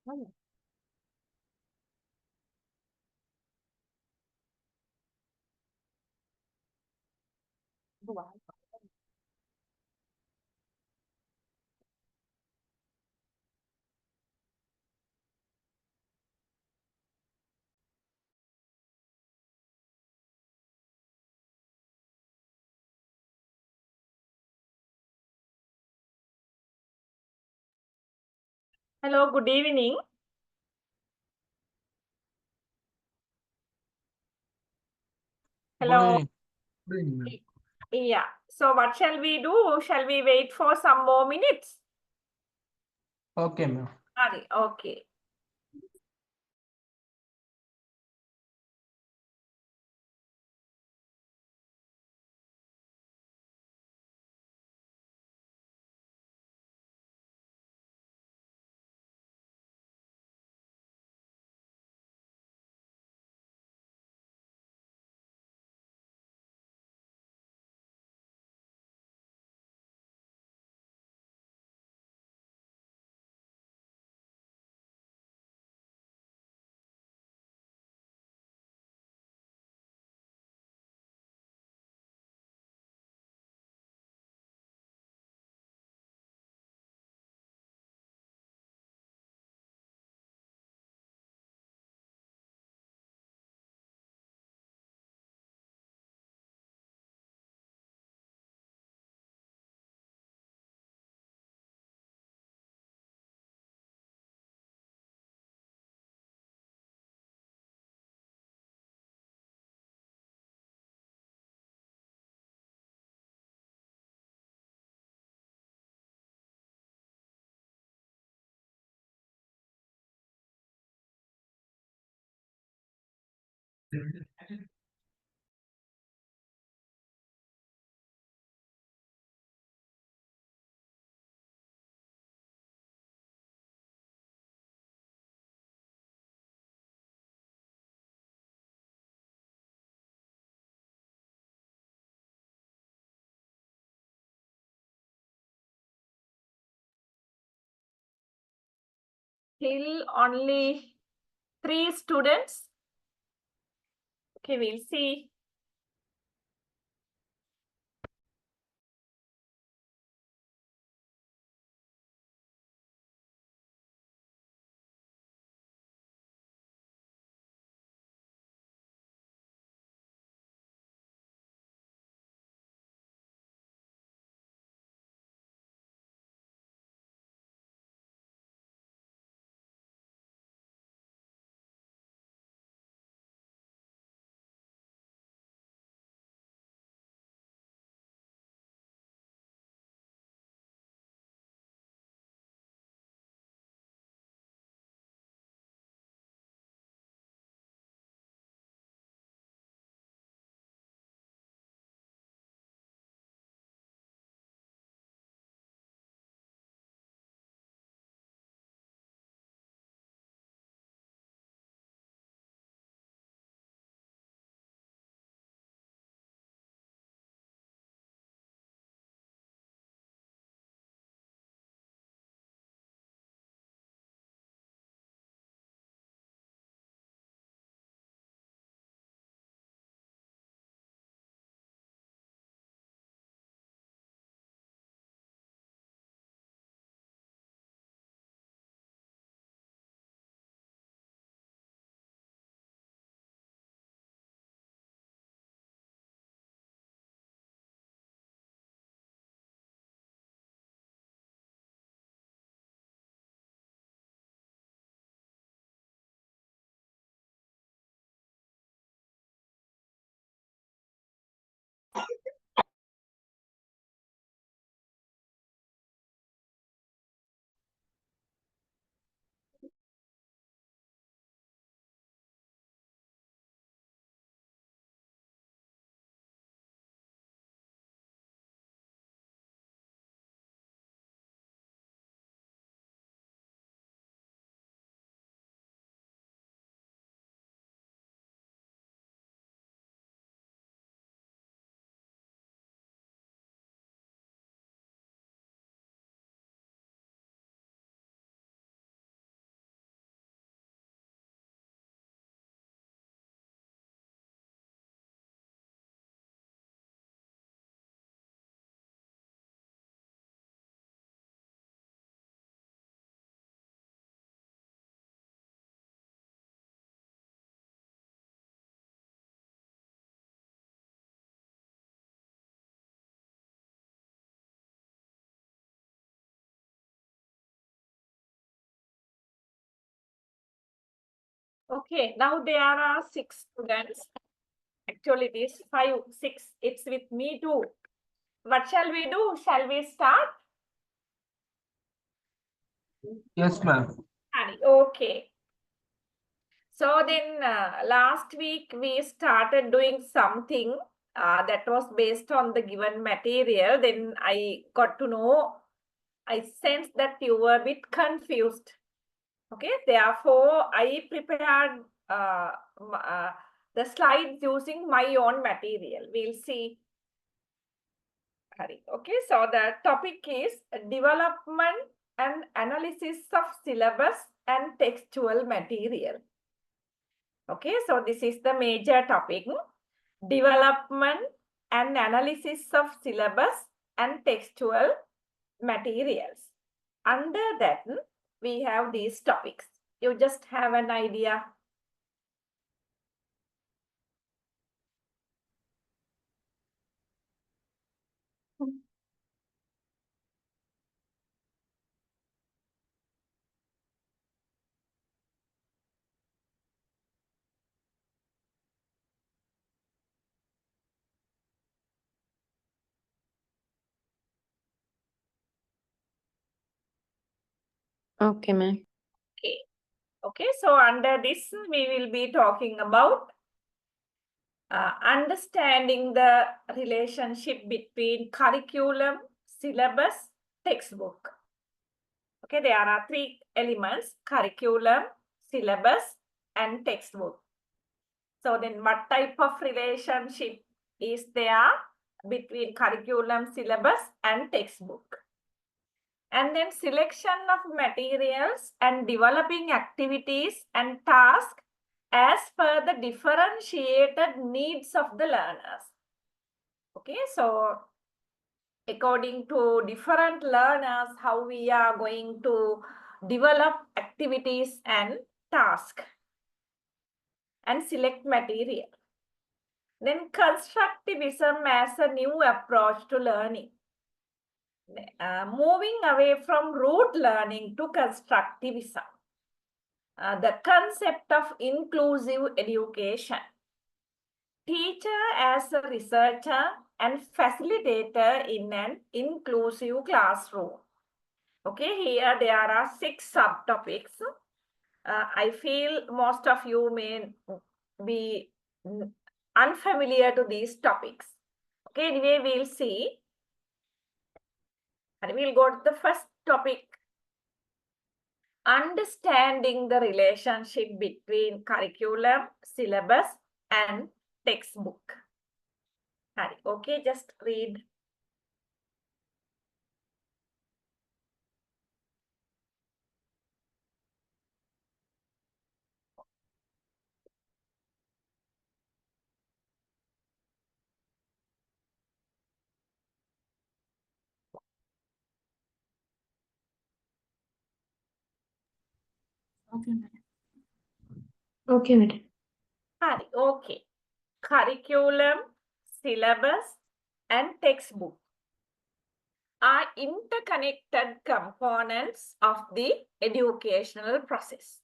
Mm. Wow. Hello, good evening. Good Hello. evening. Good evening, ma'am. Yeah. So what shall we do? Shall we wait for some more minutes? Okay, ma'am. Okay. Still only three students. Okay, we'll see. Okay, now there are 6 students. Actually, it is 5, 6. It's with me too. What shall we do? Shall we start? Yes, ma'am. Okay. So then last week we started doing something that was based on the given material. Then I got to know, I sensed that you were a bit confused. Okay, therefore I prepared the slides using my own material. We'll see. Okay, so the topic is development and analysis of syllabus and textual material. Okay, so this is the major topic, development and analysis of syllabus and textual materials. Under that, we have these topics. You just have an idea. Okay, ma'am. Okay. Okay, so under this, we will be talking about understanding the relationship between curriculum, syllabus, textbook. Okay, there are 3 elements, curriculum, syllabus, and textbook. So then what type of relationship is there between curriculum, syllabus, and textbook? And then selection of materials and developing activities and tasks as per the differentiated needs of the learners. Okay, so according to different learners, how we are going to develop activities and tasks and select material. Then constructivism as a new approach to learning. Moving away from rote learning to constructivism. The concept of inclusive education. Teacher as a researcher and facilitator in an inclusive classroom. Okay, here there are 6 subtopics. I feel most of you may be unfamiliar to these topics. Okay, anyway, we'll see. And we'll go to the first topic. Understanding the relationship between curriculum, syllabus, and textbook. Okay, just read. Okay, madam. Okay, madam. Okay. Curriculum, syllabus, and textbook are interconnected components of the educational process,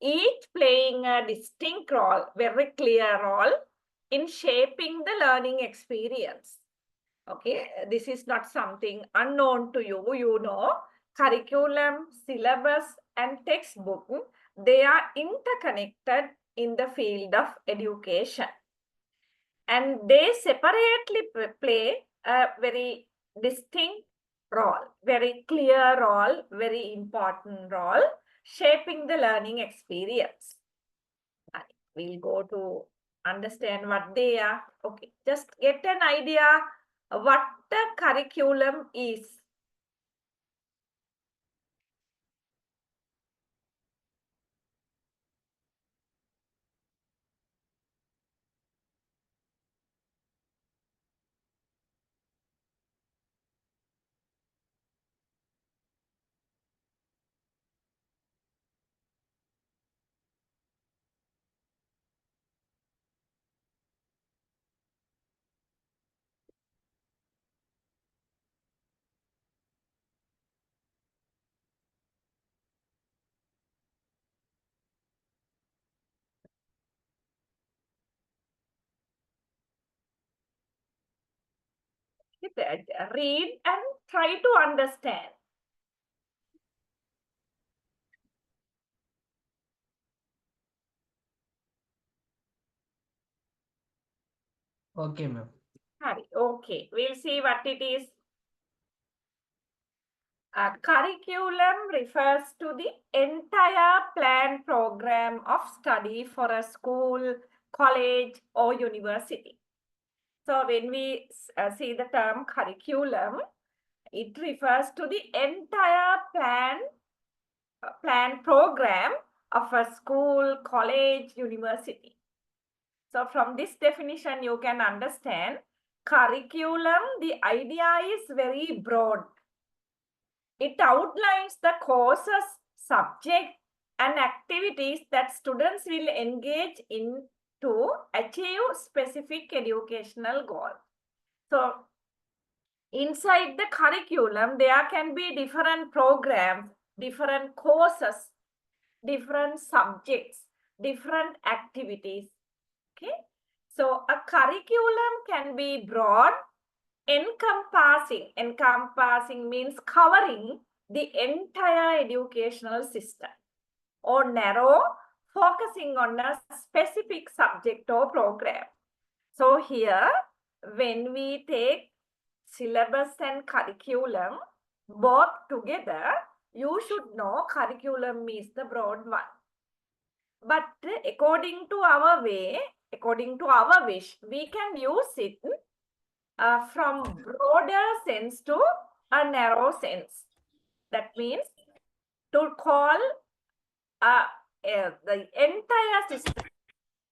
each playing a distinct role, very clear role in shaping the learning experience. Okay, this is not something unknown to you. You know, curriculum, syllabus, and textbook, they are interconnected in the field of education. And they separately play a very distinct role, very clear role, very important role, shaping the learning experience. We'll go to understand what they are. Okay, just get an idea what the curriculum is. read and try to understand. Okay, ma'am. Hari, okay, we'll see what it is. Curriculum refers to the entire planned program of study for a school, college, or university. So when we see the term curriculum, it refers to the entire planned program of a school, college, university. So from this definition, you can understand curriculum, the idea is very broad. It outlines the courses, subjects, and activities that students will engage in to achieve specific educational goals. So inside the curriculum, there can be different programs, different courses, different subjects, different activities. Okay. So a curriculum can be broad, encompassing means covering the entire educational system, or narrow, focusing on a specific subject or program. So here, when we take syllabus and curriculum both together, you should know curriculum is the broad one. But according to our wish, we can use it from broader sense to a narrow sense. That means to call the entire system.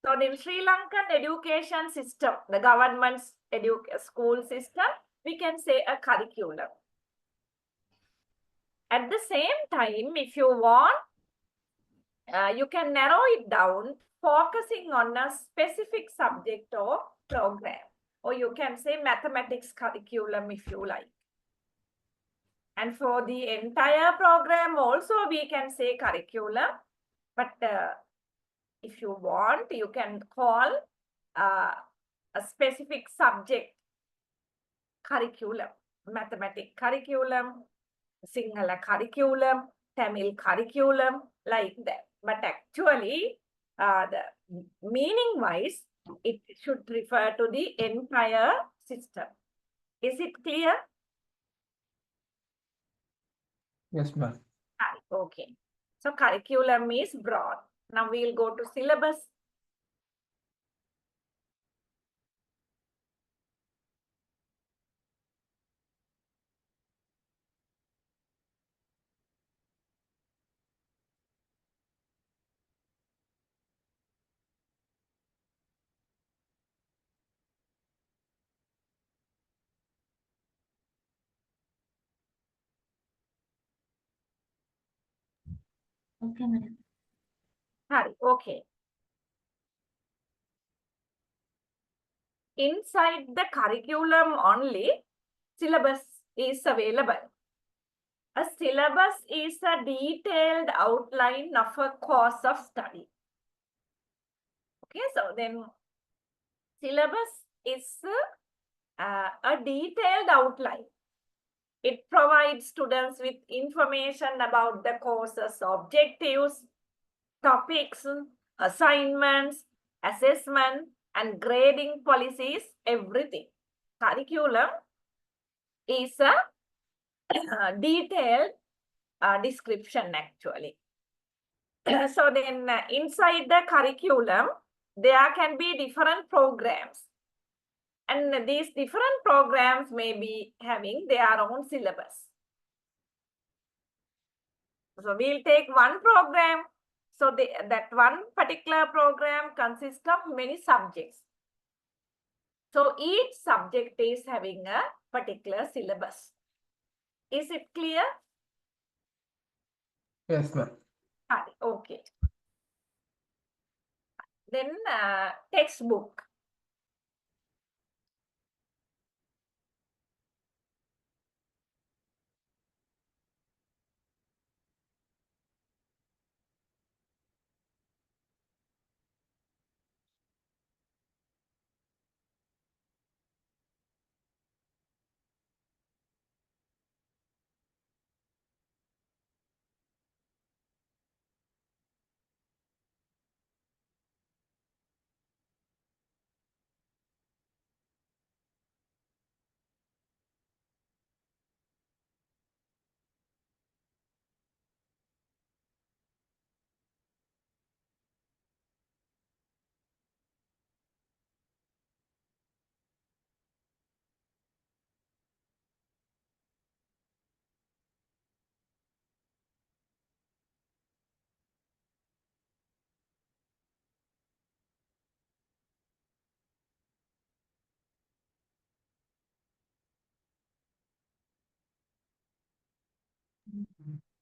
So in Sri Lankan education system, the government's school system, we can say a curriculum. At the same time, if you want, you can narrow it down, focusing on a specific subject or program. Or you can say mathematics curriculum if you like. And for the entire program also, we can say curriculum. But if you want, you can call a specific subject curriculum. Mathematics curriculum, Sinhala curriculum, Tamil curriculum, like that. But actually, the meaning wise, it should refer to the entire system. Is it clear? Yes, ma'am. Okay. So curriculum is broad. Now we'll go to syllabus. Okay, madam. Hari, okay. Inside the curriculum only, syllabus is available. A syllabus is a detailed outline of a course of study. Okay, so then syllabus is a detailed outline. It provides students with information about the course's objectives, topics, assignments, assessment, and grading policies, everything. Curriculum is a detailed description actually. So then inside the curriculum, there can be different programs. And these different programs may be having their own syllabus. So we'll take one program. So that one particular program consists of many subjects. So each subject is having a particular syllabus. Is it clear? Yes, ma'am. Okay. Then textbook.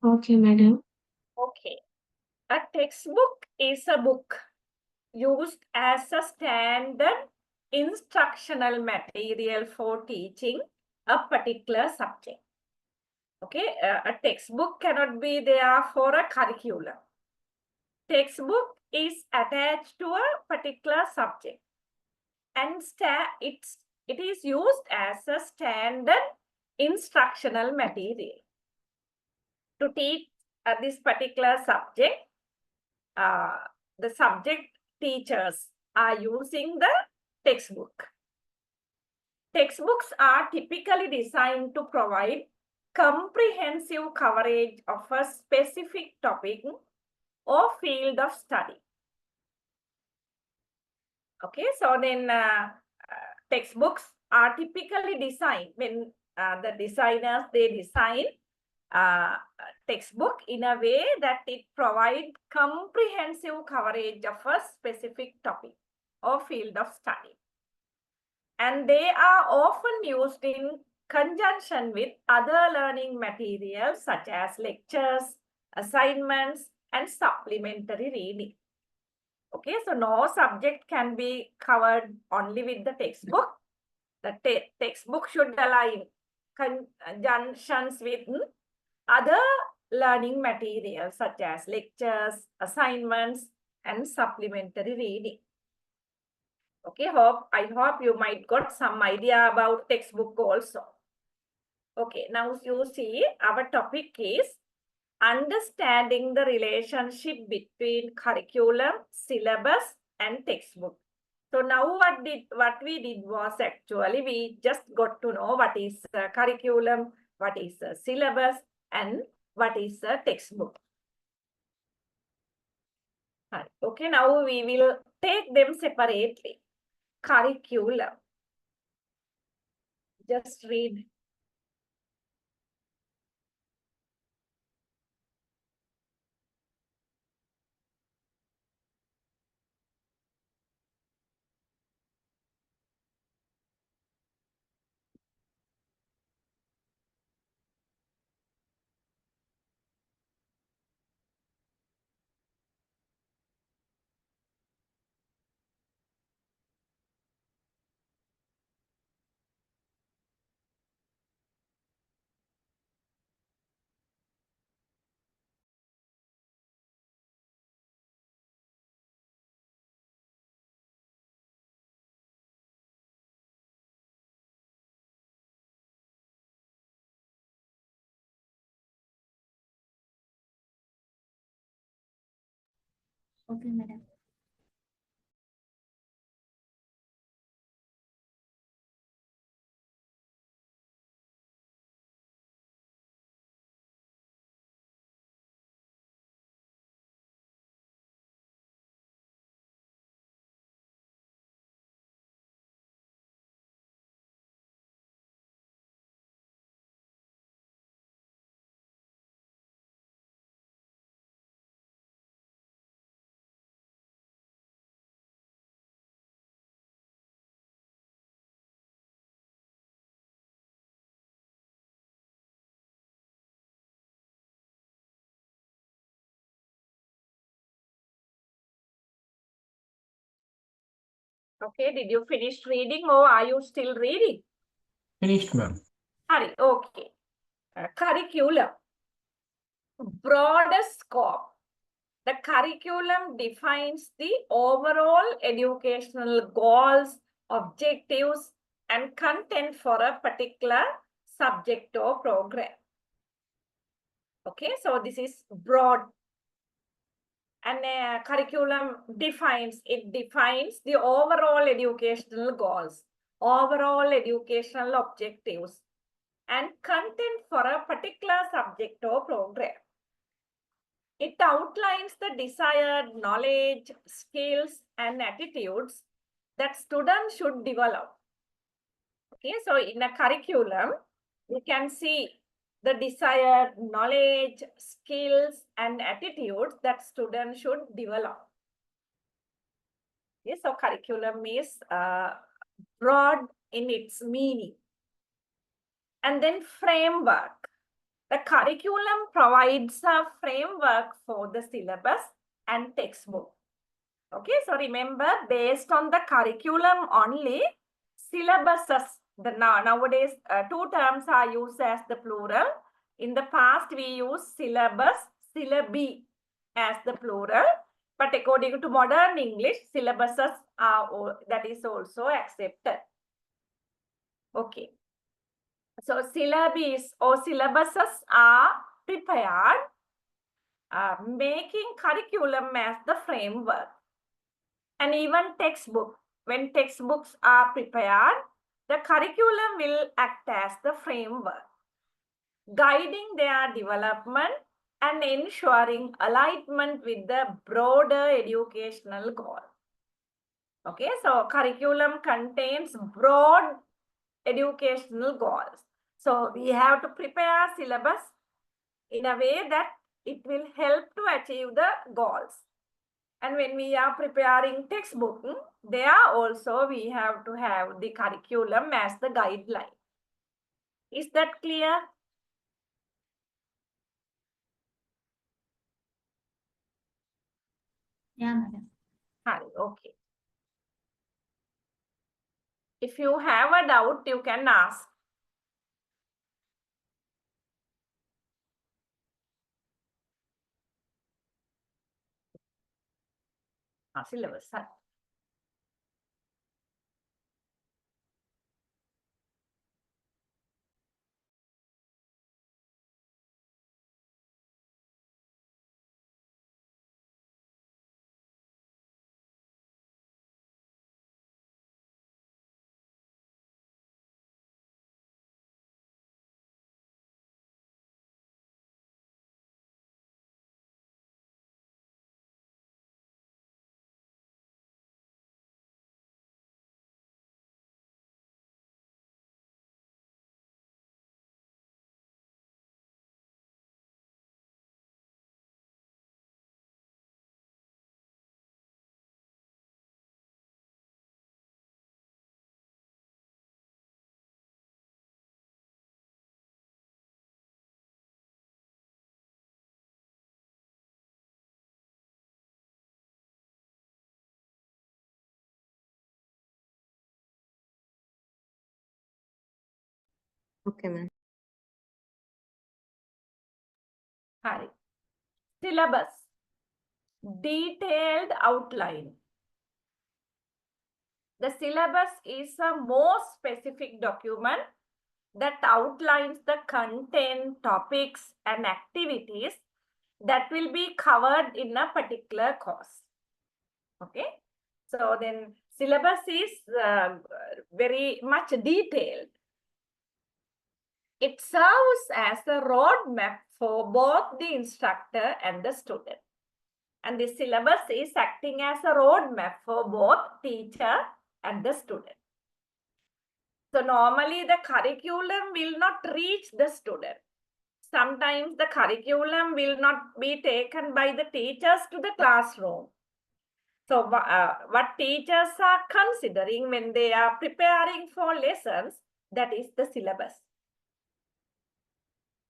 Okay, madam. Okay. A textbook is a book used as a standard instructional material for teaching a particular subject. Okay, a textbook cannot be there for a curriculum. Textbook is attached to a particular subject and it is used as a standard instructional material to teach this particular subject. The subject teachers are using the textbook. Textbooks are typically designed to provide comprehensive coverage of a specific topic or field of study. Okay, so then textbooks are typically designed when the designers, they design textbook in a way that it provides comprehensive coverage of a specific topic or field of study. And they are often used in conjunction with other learning materials such as lectures, assignments, and supplementary reading. Okay, so no subject can be covered only with the textbook. The textbook should align conjunctions with other learning materials such as lectures, assignments, and supplementary reading. Okay, I hope you might got some idea about textbook also. Okay, now you see our topic is understanding the relationship between curriculum, syllabus, and textbook. So now what we did was actually we just got to know what is curriculum, what is syllabus, and what is a textbook. Okay, now we will take them separately. Curriculum. Just read. Okay, madam. Okay, did you finish reading or are you still reading? Finished, ma'am. Okay. Curriculum. Broader scope. The curriculum defines the overall educational goals, objectives, and content for a particular subject or program. Okay, so this is broad. And curriculum defines the overall educational goals, overall educational objectives, and content for a particular subject or program. It outlines the desired knowledge, skills, and attitudes that students should develop. Okay, so in a curriculum, you can see the desired knowledge, skills, and attitudes that students should develop. Okay, so curriculum is broad in its meaning. And then framework. The curriculum provides a framework for the syllabus and textbook. Okay, so remember, based on the curriculum only, syllabuses, nowadays two terms are used as the plural. In the past, we use syllabus, syllabi as the plural. But according to modern English, syllabuses are, that is also accepted. Okay. So syllabus or syllabuses are prepared, making curriculum as the framework. And even textbook, when textbooks are prepared, the curriculum will act as the framework, guiding their development and ensuring alignment with the broader educational goal. Okay, so curriculum contains broad educational goals. So we have to prepare syllabus in a way that it will help to achieve the goals. And when we are preparing textbook, there also we have to have the curriculum as the guideline. Is that clear? Yeah, madam. Okay. If you have a doubt, you can ask. Syllabus. Okay, ma'am. Hari. Syllabus. Detailed outline. The syllabus is a more specific document that outlines the content, topics, and activities that will be covered in a particular course. Okay. So then syllabus is very much detailed. It serves as a roadmap for both the instructor and the student. And the syllabus is acting as a roadmap for both teacher and the student. So normally the curriculum will not reach the student. Sometimes the curriculum will not be taken by the teachers to the classroom. So what teachers are considering when they are preparing for lessons, that is the syllabus.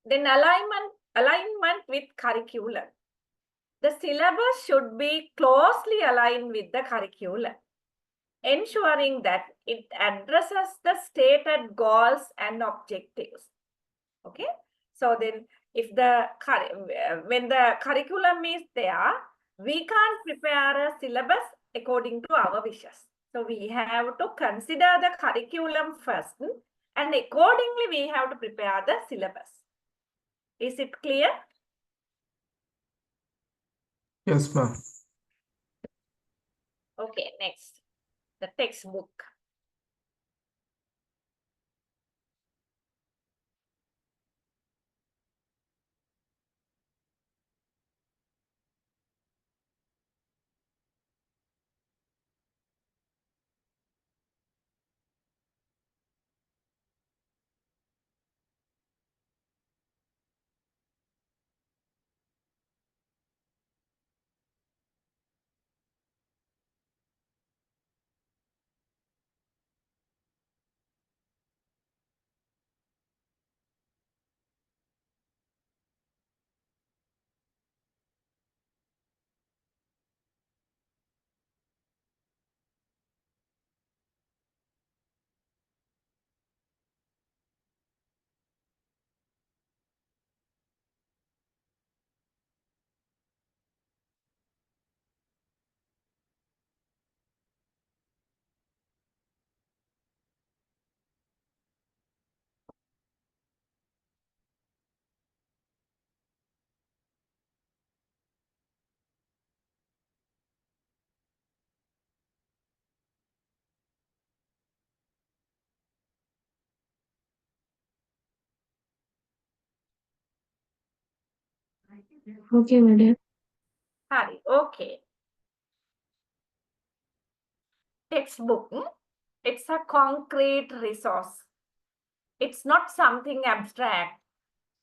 Then alignment with curriculum. The syllabus should be closely aligned with the curriculum, ensuring that it addresses the stated goals and objectives. Okay. So then if when the curriculum is there, we can't prepare a syllabus according to our wishes. So we have to consider the curriculum first, and accordingly we have to prepare the syllabus. Is it clear? Yes, ma'am. Okay, next, the textbook. Okay, madam. Hari, okay. Textbook, it's a concrete resource. It's not something abstract.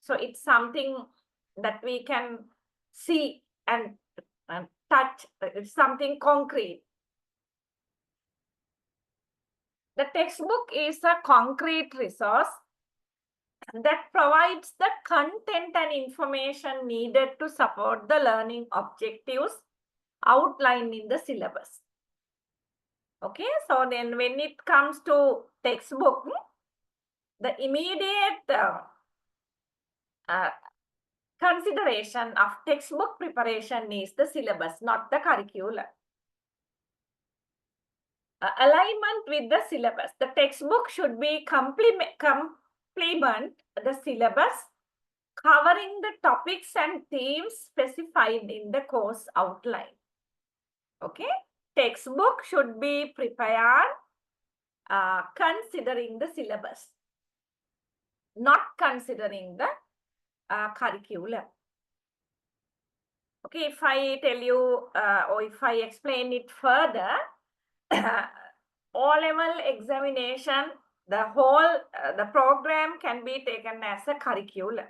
So it's something that we can see and touch. It's something concrete. The textbook is a concrete resource that provides the content and information needed to support the learning objectives outlined in the syllabus. Okay, so then when it comes to textbook, the immediate consideration of textbook preparation is the syllabus, not the curriculum. Alignment with the syllabus. The textbook should be complement the syllabus, covering the topics and themes specified in the course outline. Okay, textbook should be prepared considering the syllabus, not considering the curriculum. Okay, if I tell you or if I explain it further, O-level examination, the whole the program can be taken as a curriculum.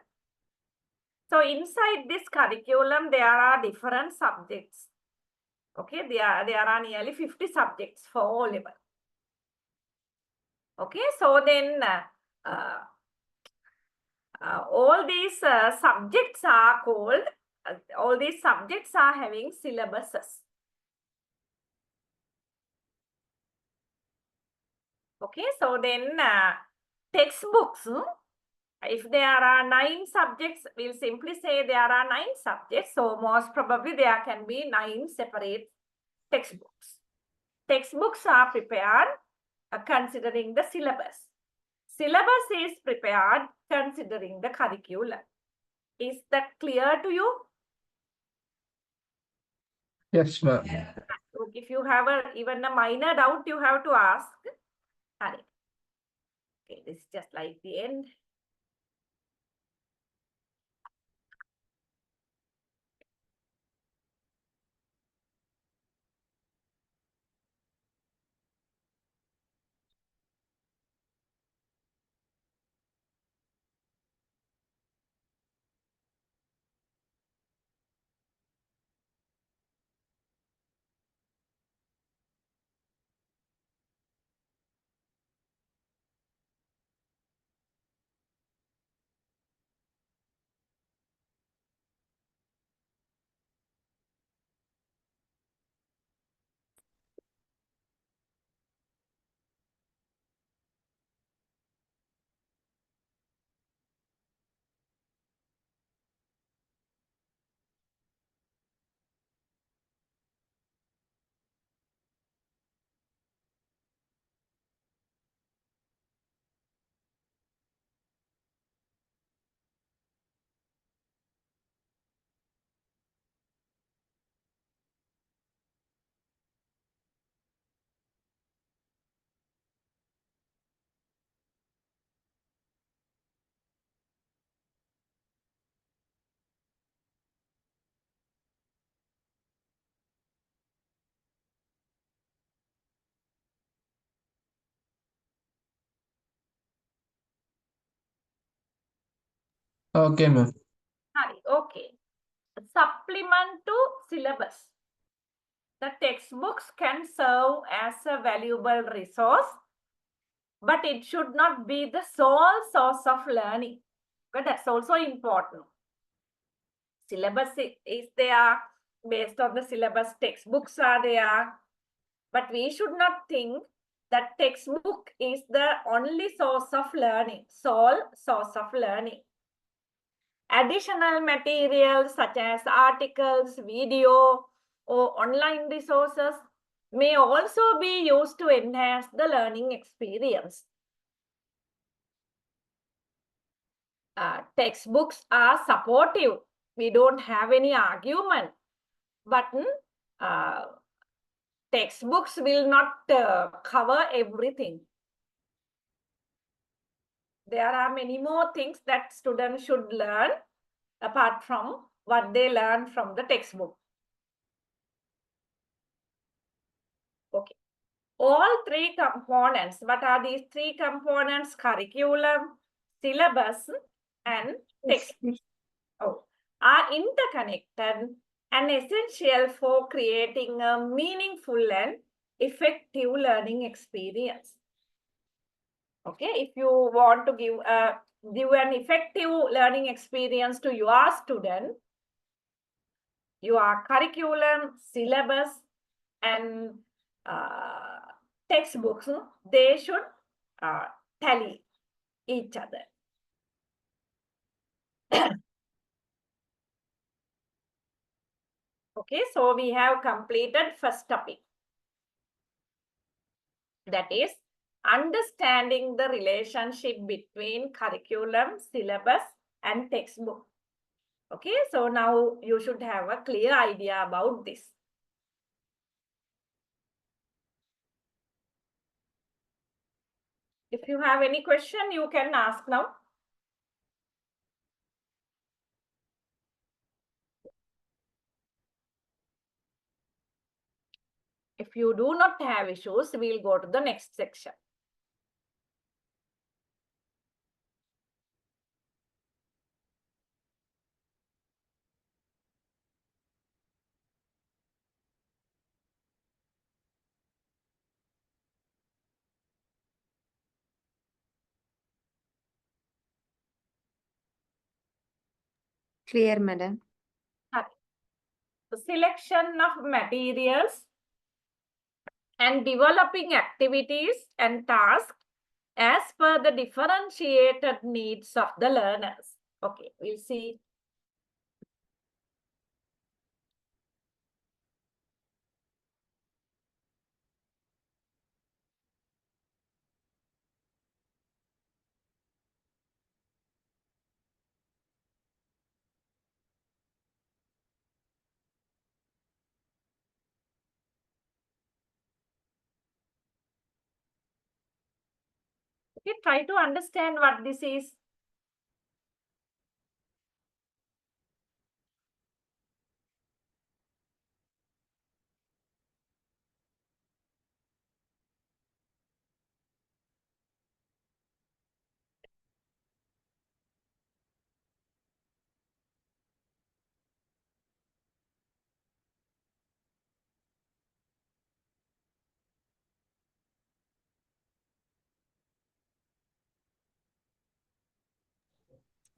So inside this curriculum, there are different subjects. Okay, there are nearly 50 subjects for O-level. Okay, so then all these subjects are called, all these subjects are having syllabuses. Okay, so then textbooks, if there are 9 subjects, we'll simply say there are 9 subjects. So most probably there can be 9 separate textbooks. Textbooks are prepared considering the syllabus. Syllabus is prepared considering the curriculum. Is that clear to you? Yes, ma'am. If you have even a minor doubt, you have to ask. Okay, this is just like the end. Okay, ma'am. Okay. Supplement to syllabus. The textbooks can serve as a valuable resource, but it should not be the sole source of learning. But that's also important. Syllabus is there, based on the syllabus, textbooks are there, but we should not think that textbook is the only source of learning, sole source of learning. Additional materials such as articles, video, or online resources may also be used to enhance the learning experience. Textbooks are supportive. We don't have any argument. But textbooks will not cover everything. There are many more things that students should learn apart from what they learn from the textbook. Okay. All three components, what are these three components? Curriculum, syllabus, and textbook. Are interconnected and essential for creating a meaningful and effective learning experience. Okay, if you want to give an effective learning experience to your student, your curriculum, syllabus, and textbooks, they should tally each other. Okay, so we have completed first topic. That is understanding the relationship between curriculum, syllabus, and textbook. Okay, so now you should have a clear idea about this. If you have any question, you can ask now. If you do not have issues, we'll go to the next section. Clear, madam. The selection of materials and developing activities and tasks as per the differentiated needs of the learners. Okay, we'll see. Okay, try to understand what this is.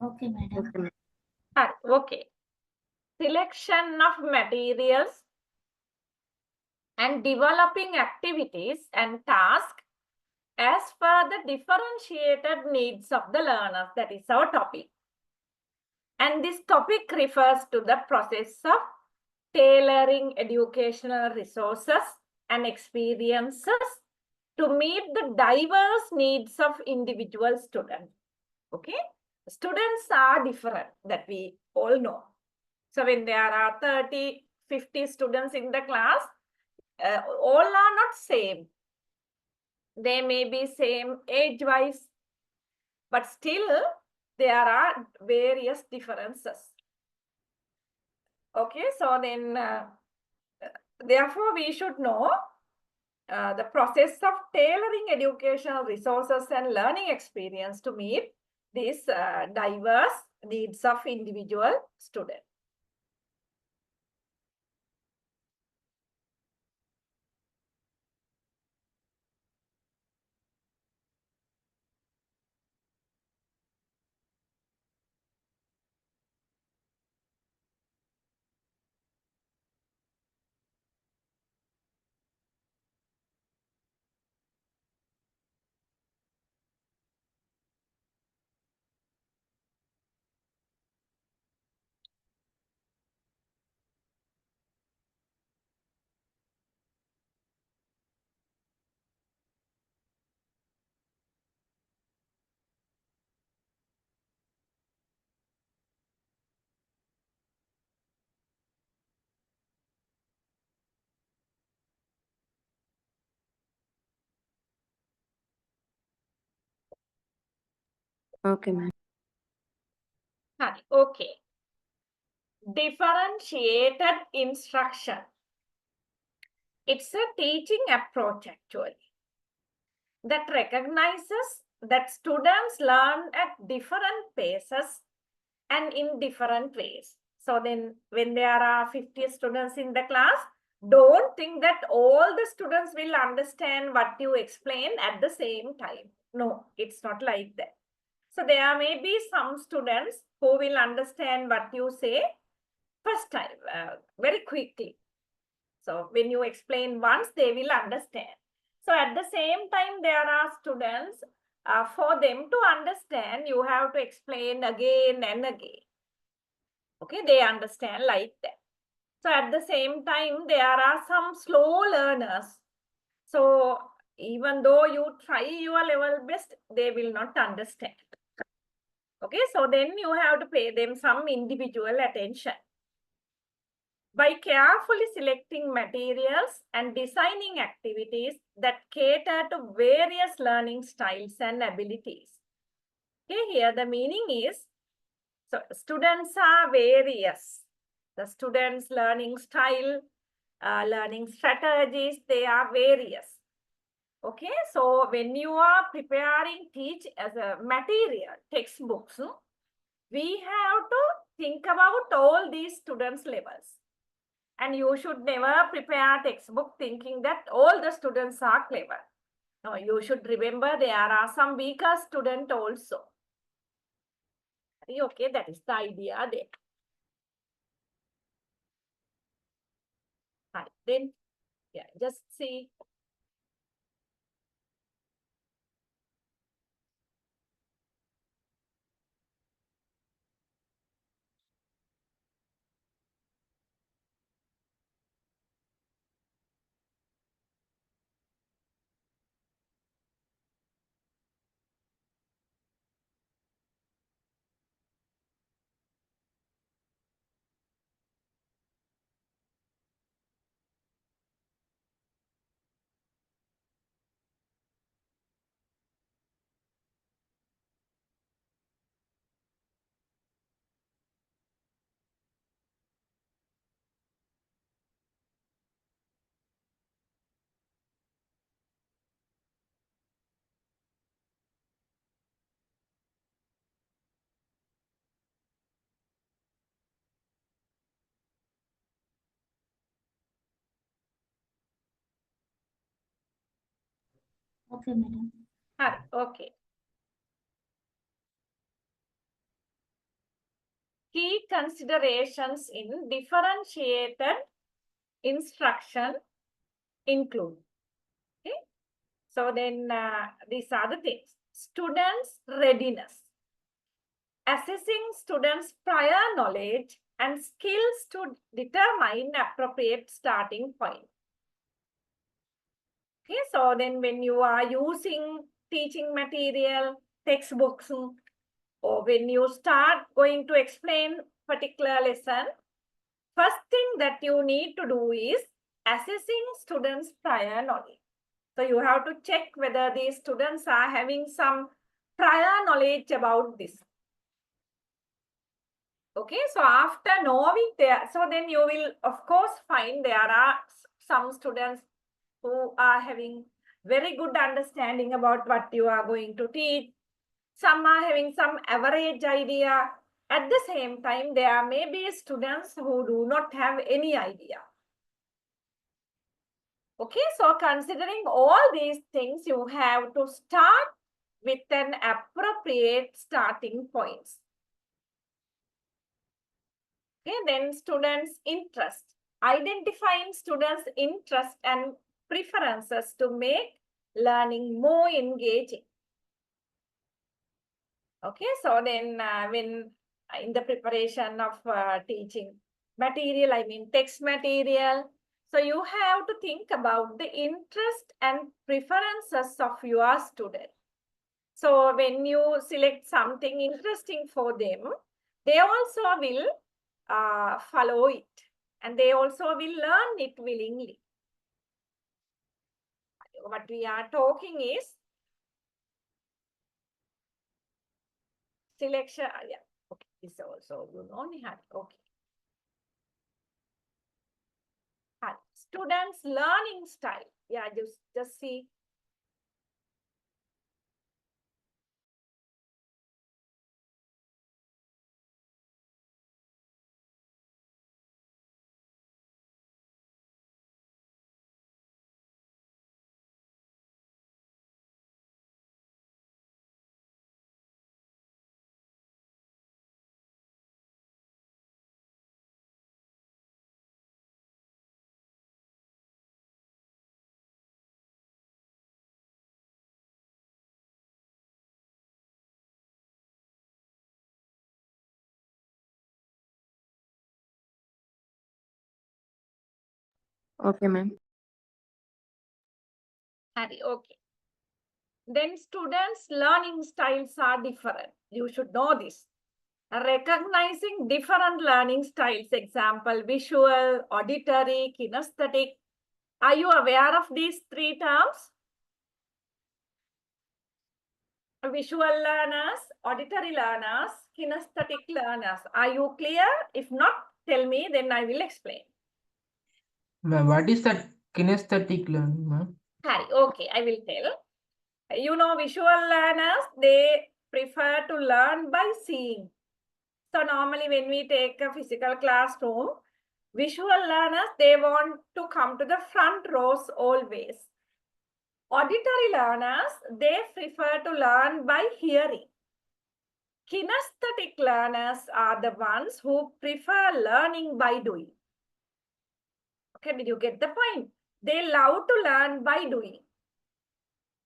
Okay, madam. Okay. Selection of materials and developing activities and tasks as per the differentiated needs of the learners. That is our topic. And this topic refers to the process of tailoring educational resources and experiences to meet the diverse needs of individual students. Okay, students are different, that we all know. So when there are 30, 50 students in the class, all are not same. They may be same age-wise, but still there are various differences. Okay, so then therefore we should know the process of tailoring educational resources and learning experience to meet these diverse needs of individual students. Okay, ma'am. Okay. differentiated instruction. It's a teaching approach actually that recognizes that students learn at different paces and in different ways. So then when there are 50 students in the class, don't think that all the students will understand what you explain at the same time. No, it's not like that. So there may be some students who will understand what you say first time, very quickly. So when you explain once, they will understand. So at the same time, there are students, for them to understand, you have to explain again and again. Okay, they understand like that. So at the same time, there are some slow learners. So even though you try your level best, they will not understand. Okay, so then you have to pay them some individual attention. By carefully selecting materials and designing activities that cater to various learning styles and abilities. Okay, here the meaning is, so students are various. The students' learning style, learning strategies, they are various. Okay, so when you are preparing teach as a material, textbooks, we have to think about all these students' levels. And you should never prepare textbook thinking that all the students are clever. No, you should remember there are some weaker students also. Okay, that is the idea there. Right, then, yeah, just see. Okay, madam. Okay. Key considerations in differentiated instruction include. Okay. So then these are the things. Students' readiness. Assessing students' prior knowledge and skills to determine appropriate starting point. Okay, so then when you are using teaching material, textbooks, or when you start going to explain particular lesson, first thing that you need to do is assessing students' prior knowledge. So you have to check whether these students are having some prior knowledge about this. Okay, so after knowing there, so then you will of course find there are some students who are having very good understanding about what you are going to teach. Some are having some average idea. At the same time, there may be students who do not have any idea. Okay, so considering all these things, you have to start with an appropriate starting points. Okay, then students' interest. Identifying students' interest and preferences to make learning more engaging. Okay, so then when in the preparation of teaching material, I mean text material, so you have to think about the interest and preferences of your student. So when you select something interesting for them, they also will follow it and they also will learn it willingly. What we are talking is selection. Yeah, okay, this also you know, Nihal. Okay. students' learning style. Yeah, just see. Okay, ma'am. Harry, okay. Then students' learning styles are different. You should know this. Recognizing different learning styles, example, visual, auditory, kinesthetic. Are you aware of these three terms? Visual learners, auditory learners, kinesthetic learners. Are you clear? If not, tell me, then I will explain. Ma'am, what is that kinesthetic learning, ma'am? Harry, okay, I will tell. You know, visual learners, they prefer to learn by seeing. So normally when we take a physical classroom, visual learners, they want to come to the front rows always. Auditory learners, they prefer to learn by hearing. Kinesthetic learners are the ones who prefer learning by doing. Okay, did you get the point? They love to learn by doing.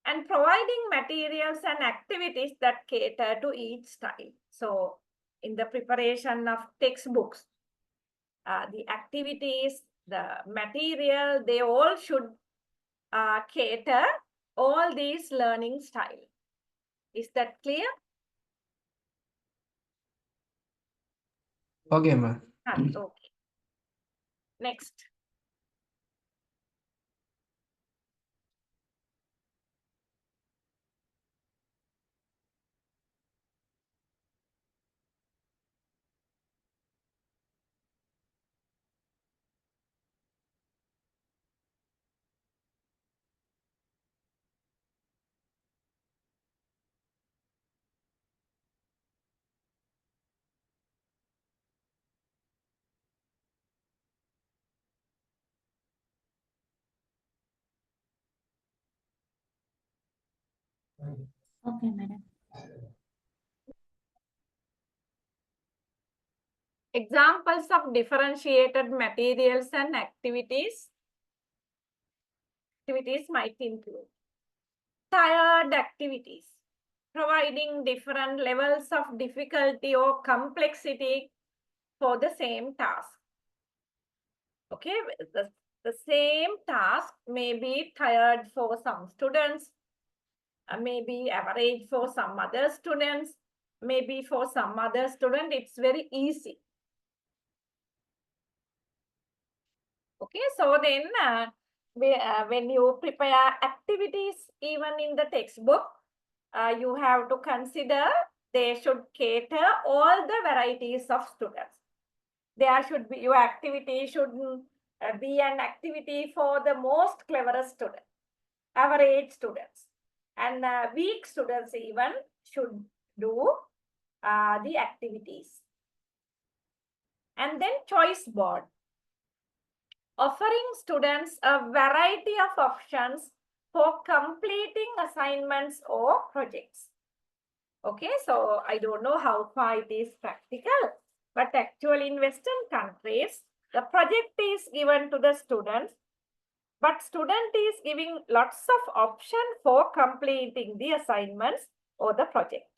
And providing materials and activities that cater to each style. So in the preparation of textbooks, the activities, the material, they all should cater all these learning style. Is that clear? Okay, ma'am. Okay. Next. Okay, madam. Examples of differentiated materials and activities. Activities might include tired activities, providing different levels of difficulty or complexity for the same task. Okay, the same task may be tired for some students, maybe average for some other students, maybe for some other student, it's very easy. Okay, so then when you prepare activities, even in the textbook, you have to consider they should cater all the varieties of students. There should be, your activity should be an activity for the most cleverest students, average students, and weak students even should do the activities. And then choice board, offering students a variety of options for completing assignments or projects. Okay, so I don't know how far it is practical, but actually in Western countries, the project is given to the students, but student is giving lots of options for completing the assignments or the project.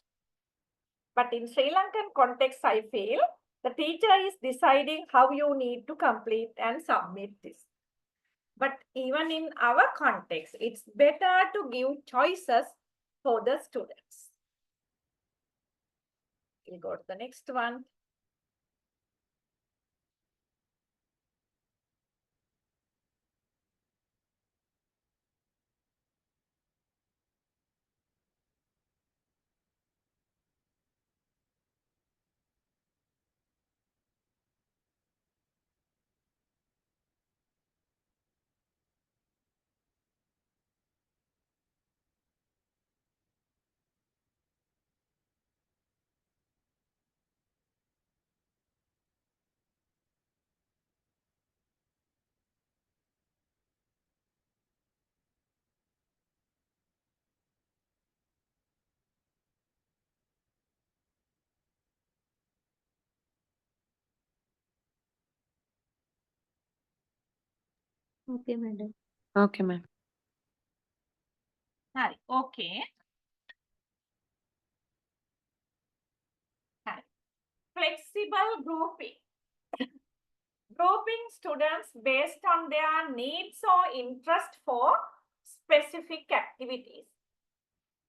But in Sri Lankan context, I feel the teacher is deciding how you need to complete and submit this. But even in our context, it's better to give choices for the students. We'll go to the next one. Okay, madam. Okay, ma'am. Hari, okay. Hari. Flexible grouping. Grouping students based on their needs or interest for specific activities.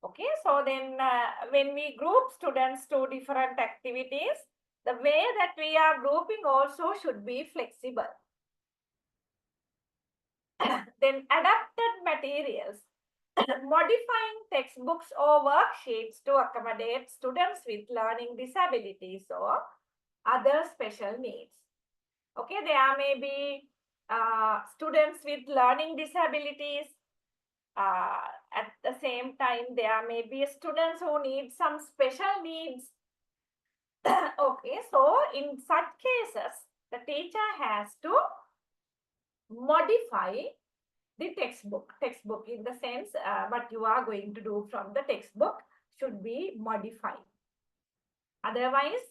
Okay, so then when we group students to different activities, the way that we are grouping also should be flexible. Then adapted materials. Modifying textbooks or worksheets to accommodate students with learning disabilities or other special needs. Okay, there may be students with learning disabilities. At the same time, there may be students who need some special needs. Okay, so in such cases, the teacher has to modify the textbook in the sense what you are going to do from the textbook should be modified. Otherwise,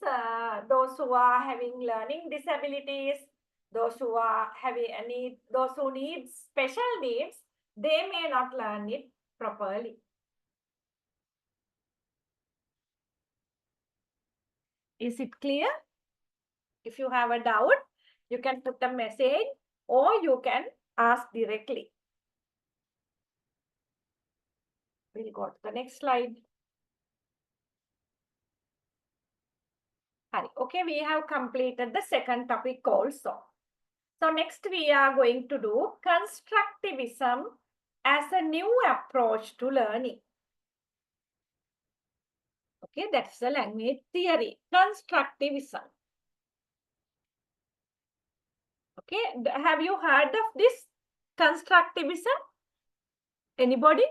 those who are having learning disabilities, those who are having those who need special needs, they may not learn it properly. Is it clear? If you have a doubt, you can put a message or you can ask directly. We'll go to the next slide. Okay, we have completed the second topic also. So next we are going to do constructivism as a new approach to learning. Okay, that's the language theory, constructivism. Okay, have you heard of this constructivism? Anybody?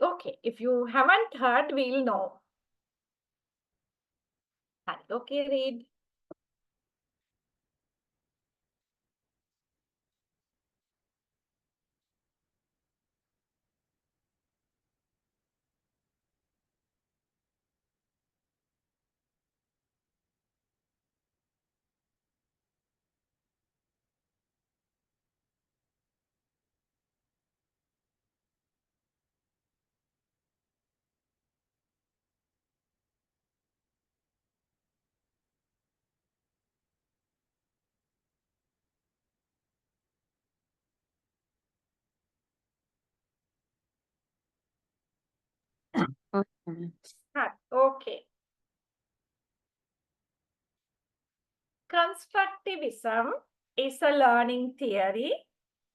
Okay, if you haven't heard, we'll know. Okay, read. Okay, ma'am. Okay. Constructivism is a learning theory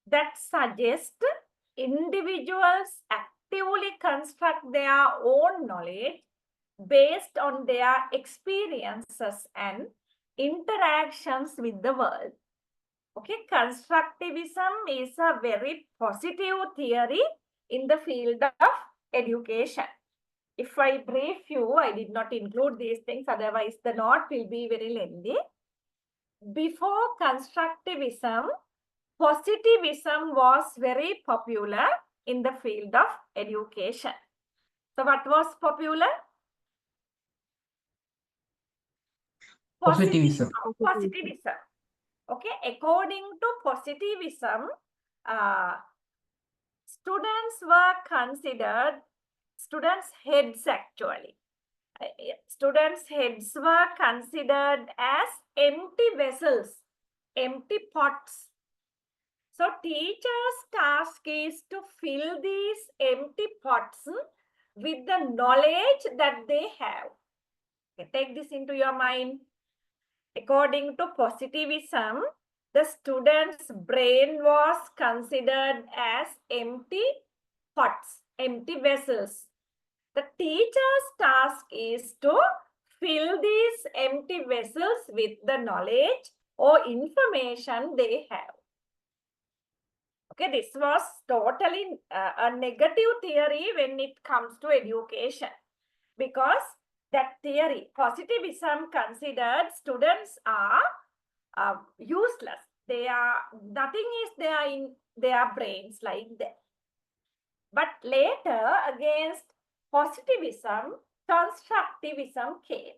that suggests individuals actively construct their own knowledge based on their experiences and interactions with the world. Okay, constructivism is a very positive theory in the field of education. If I brief you, I did not include these things, otherwise the note will be very lengthy. Before constructivism, positivism was very popular in the field of education. So what was popular? Positivism. Positivism. Okay, according to positivism, students were considered, students' heads actually. Students' heads were considered as empty vessels, empty pots. So teacher's task is to fill these empty pots with the knowledge that they have. Okay, take this into your mind. According to positivism, the student's brain was considered as empty pots, empty vessels. The teacher's task is to fill these empty vessels with the knowledge or information they have. Okay, this was totally a negative theory when it comes to education, because that theory, positivism, considered students are useless. They are, nothing is there in their brains like that. But later, against positivism, constructivism came.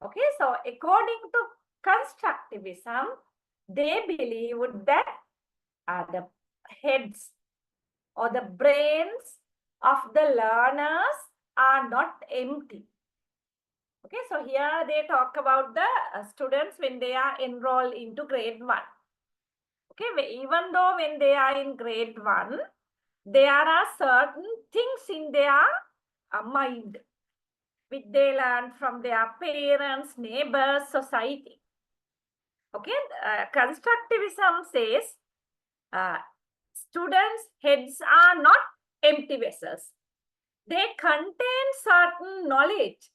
Okay, so according to constructivism, they believed that the heads or the brains of the learners are not empty. Okay, so here they talk about the students when they are enrolled into grade 1. Okay, even though when they are in grade 1, there are certain things in their mind which they learn from their parents, neighbors, society. Okay, constructivism says students' heads are not empty vessels. They contain certain knowledge.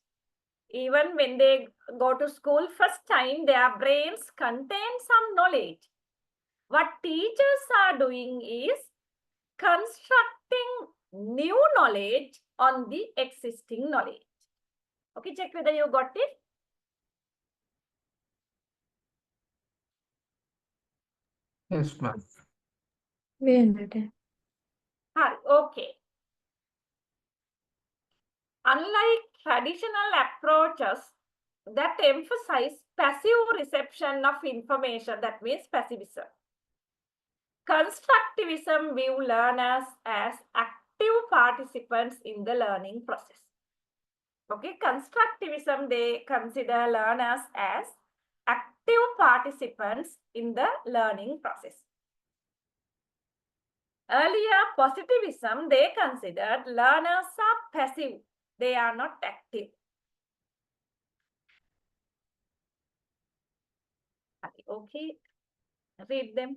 Even when they go to school first time, their brains contain some knowledge. What teachers are doing is constructing new knowledge on the existing knowledge. Okay, check whether you got it. Yes, ma'am. We understand. Okay. Unlike traditional approaches that emphasize passive reception of information, that means passivism, constructivism view learners as active participants in the learning process. Okay, constructivism, they consider learners as active participants in the learning process. Earlier, positivism, they considered learners are passive. They are not active. Okay, read them.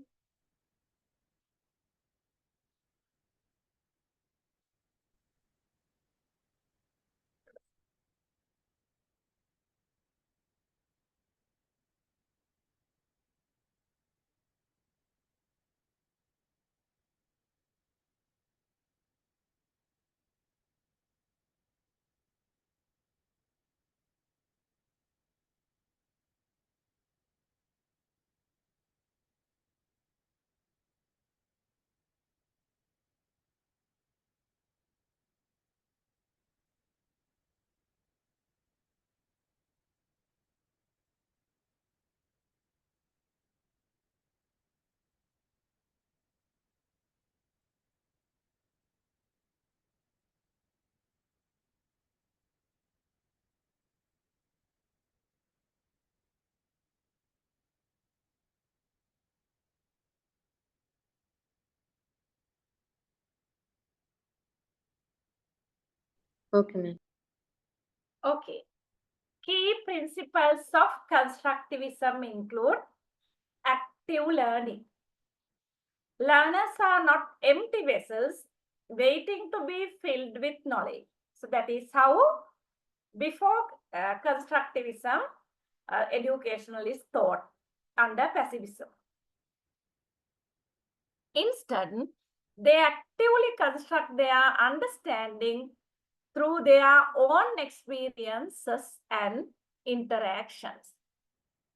Okay, ma'am. Okay. Key principles of constructivism include active learning. Learners are not empty vessels waiting to be filled with knowledge. So that is how before constructivism, educational is taught under passivism. Instead, they actively construct their understanding through their own experiences and interactions.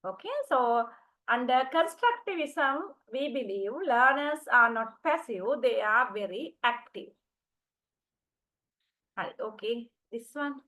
Okay, so under constructivism, we believe learners are not passive, they are very active. Okay, this one.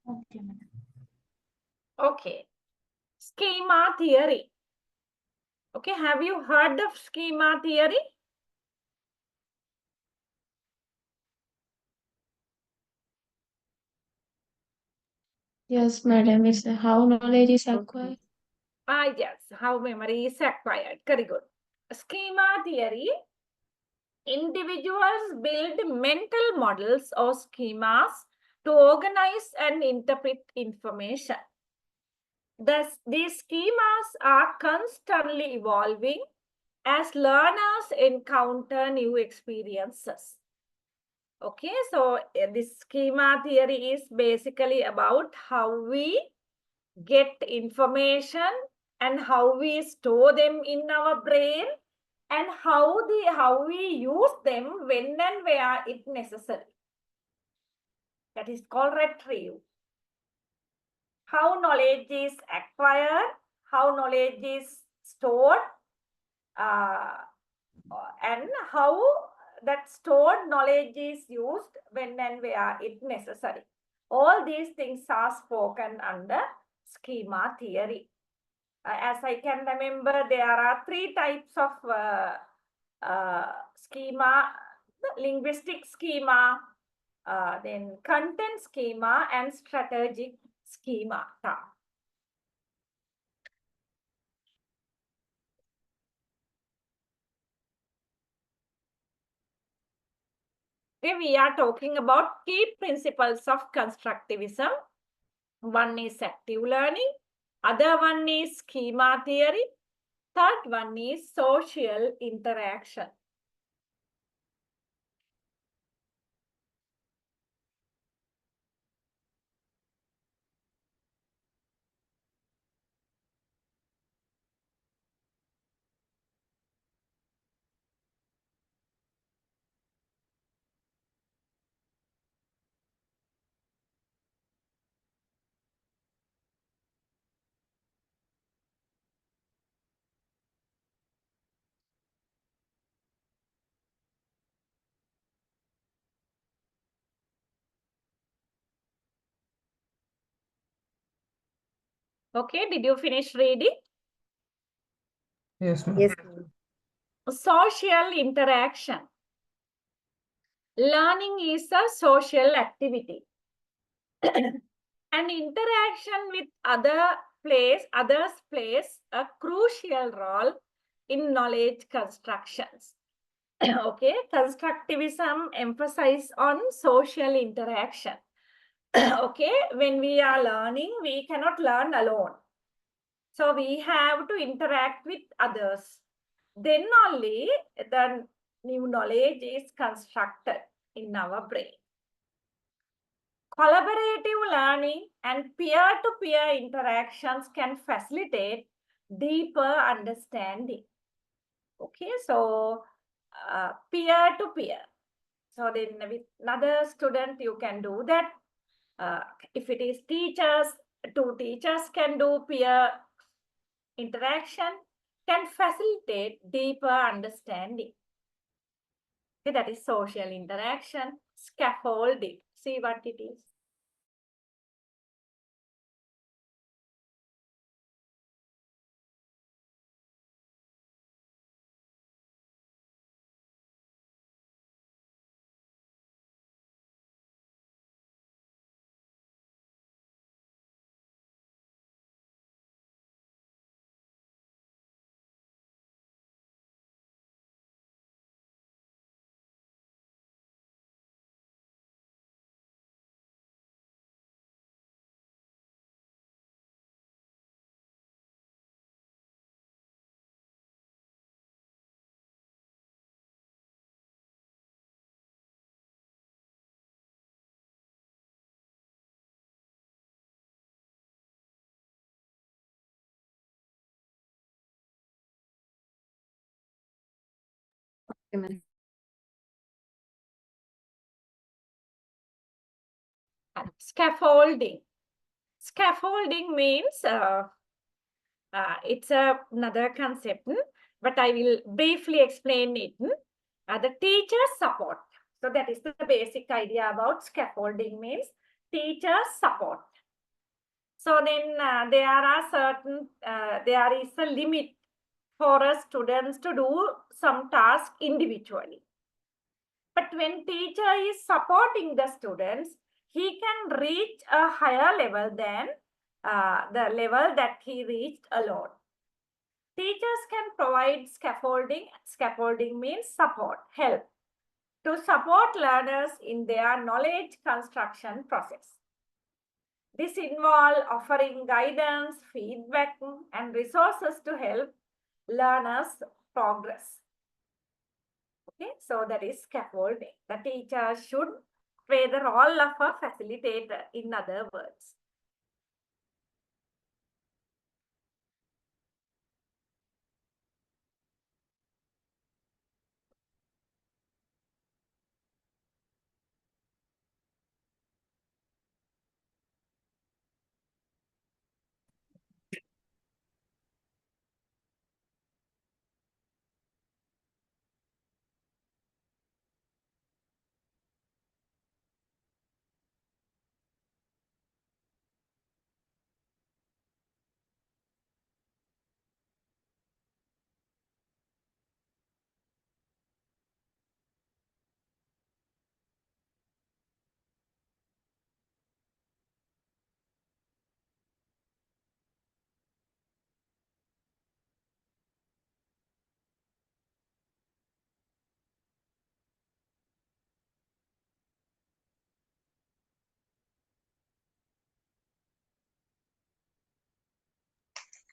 Okay, madam. Okay. Schema theory. Okay, have you heard of schema theory? Yes, madam. It's how knowledge is acquired. Yes, how memory is acquired. Very good. Schema theory. Individuals build mental models or schemas to organize and interpret information. Thus, these schemas are constantly evolving as learners encounter new experiences. Okay, so this schema theory is basically about how we get information and how we store them in our brain and how we use them when and where it necessary. That is called retrieve. How knowledge is acquired, how knowledge is stored, and how that stored knowledge is used when and where it necessary. All these things are spoken under schema theory. As I can remember, there are 3 types of schema: linguistic schema, then content schema, and strategic schema. Okay, we are talking about key principles of constructivism. One is active learning, other one is schema theory, third one is social interaction. Okay, did you finish reading? Yes, ma'am. Yes, ma'am. Social interaction. Learning is a social activity. And interaction with others plays a crucial role in knowledge constructions. Okay, constructivism emphasizes on social interaction. Okay, when we are learning, we cannot learn alone. So we have to interact with others. Then only the new knowledge is constructed in our brain. Collaborative learning and peer-to-peer interactions can facilitate deeper understanding. Okay, so peer-to-peer. So then with another student, you can do that. If it is teachers, 2 teachers can do peer interaction, can facilitate deeper understanding. Okay, that is social interaction. Scaffolding. See what it is. Okay, ma'am. Scaffolding. Scaffolding means it's another concept, but I will briefly explain it. The teacher support. So that is the basic idea about scaffolding means teacher support. So then there is a limit for us students to do some task individually. But when teacher is supporting the students, he can reach a higher level than the level that he reached alone. Teachers can provide scaffolding. Scaffolding means support, help, to support learners in their knowledge construction process. This involves offering guidance, feedback, and resources to help learners progress. Okay, so that is scaffolding. The teacher should play the role of a facilitator, in other words.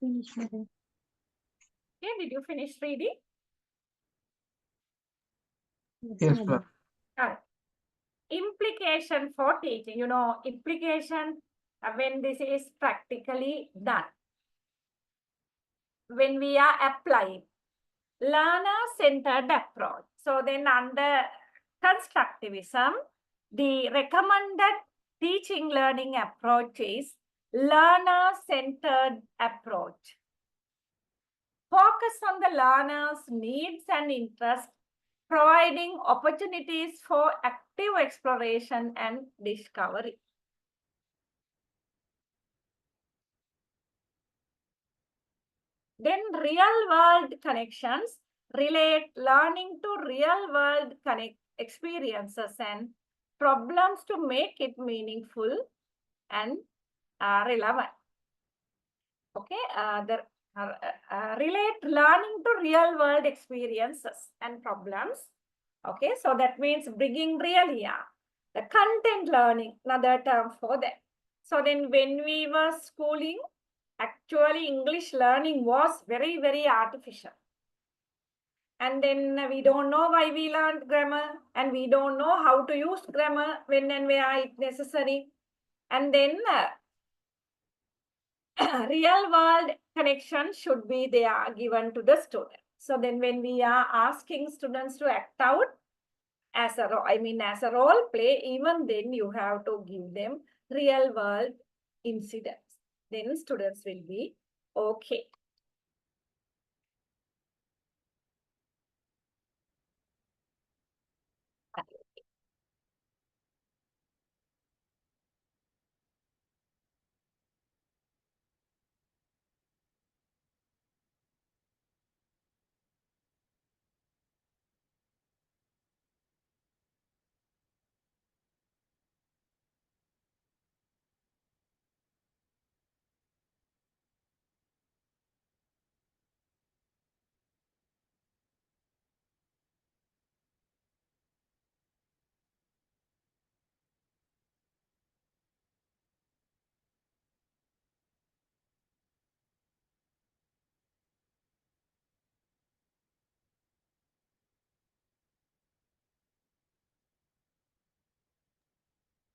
Finish, madam. Okay, did you finish reading? Yes, ma'am. Implication for teaching. Implication when this is practically done. When we are applying learner-centered approach. So then under constructivism, the recommended teaching learning approach is learner-centered approach. Focus on the learner's needs and interests, providing opportunities for active exploration and discovery. Then real-world connections relate learning to real-world experiences and problems to make it meaningful and relevant. Okay, relate learning to real-world experiences and problems. Okay, so that means bringing real here. The content learning, another term for that. So then when we were schooling, actually English learning was very, very artificial. And then we don't know why we learned grammar, and we don't know how to use grammar when and where it's necessary. And then real world connection should be there given to the student. So then when we are asking students to act out as a role play, even then you have to give them real world incidents. Then students will be okay.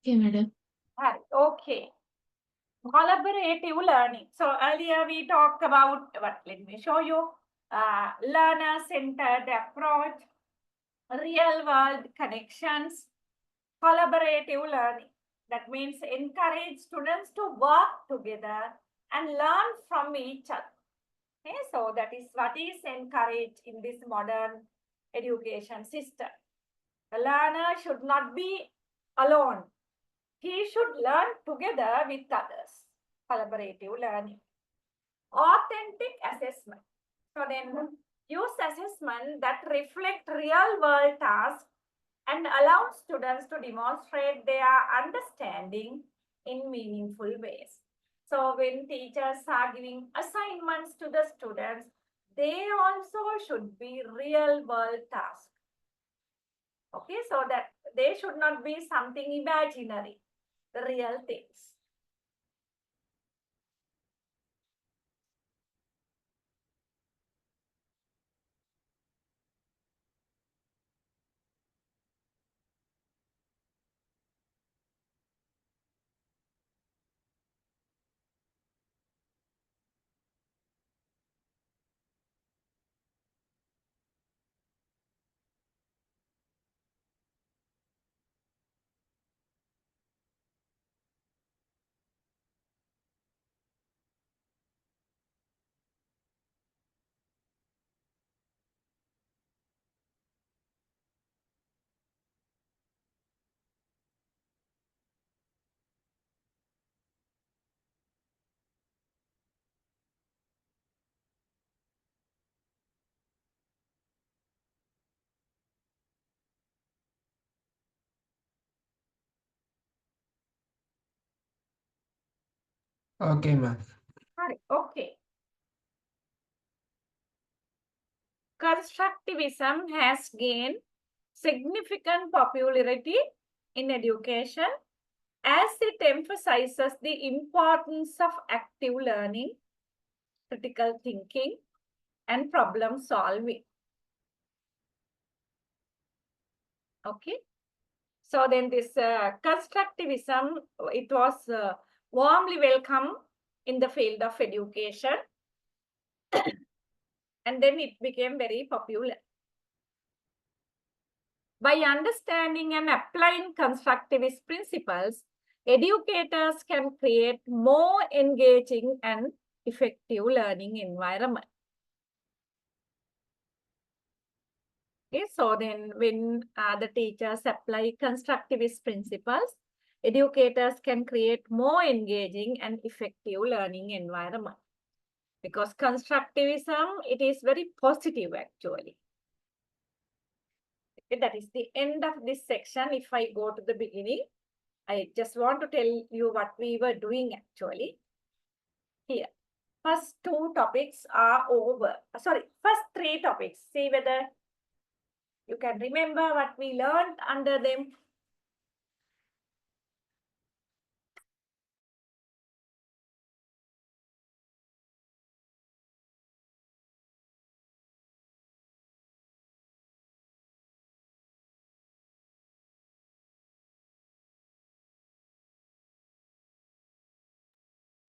Okay, madam. Right, okay. Collaborative learning. So earlier we talked about what? Let me show you. Learner-centered approach, real-world connections, collaborative learning. That means encourage students to work together and learn from each other. Okay, so that is what is encouraged in this modern education system. The learner should not be alone. He should learn together with others. collaborative learning. Authentic assessment. So then use assessment that reflect real world tasks and allow students to demonstrate their understanding in meaningful ways. So when teachers are giving assignments to the students, they also should be real world tasks. Okay, so that they should not be something imaginary, the real things. Okay, ma'am. Right, okay. Constructivism has gained significant popularity in education as it emphasizes the importance of active learning, critical thinking, and problem solving. Okay. So then this constructivism, it was warmly welcomed in the field of education. And then it became very popular. By understanding and applying constructivist principles, educators can create more engaging and effective learning environment. Okay, so then when the teachers apply constructivist principles, educators can create more engaging and effective learning environment. Because constructivism, it is very positive actually. Okay, that is the end of this section. If I go to the beginning, I just want to tell you what we were doing actually. Here, first two topics are over. Sorry, first three topics. See whether you can remember what we learned under them.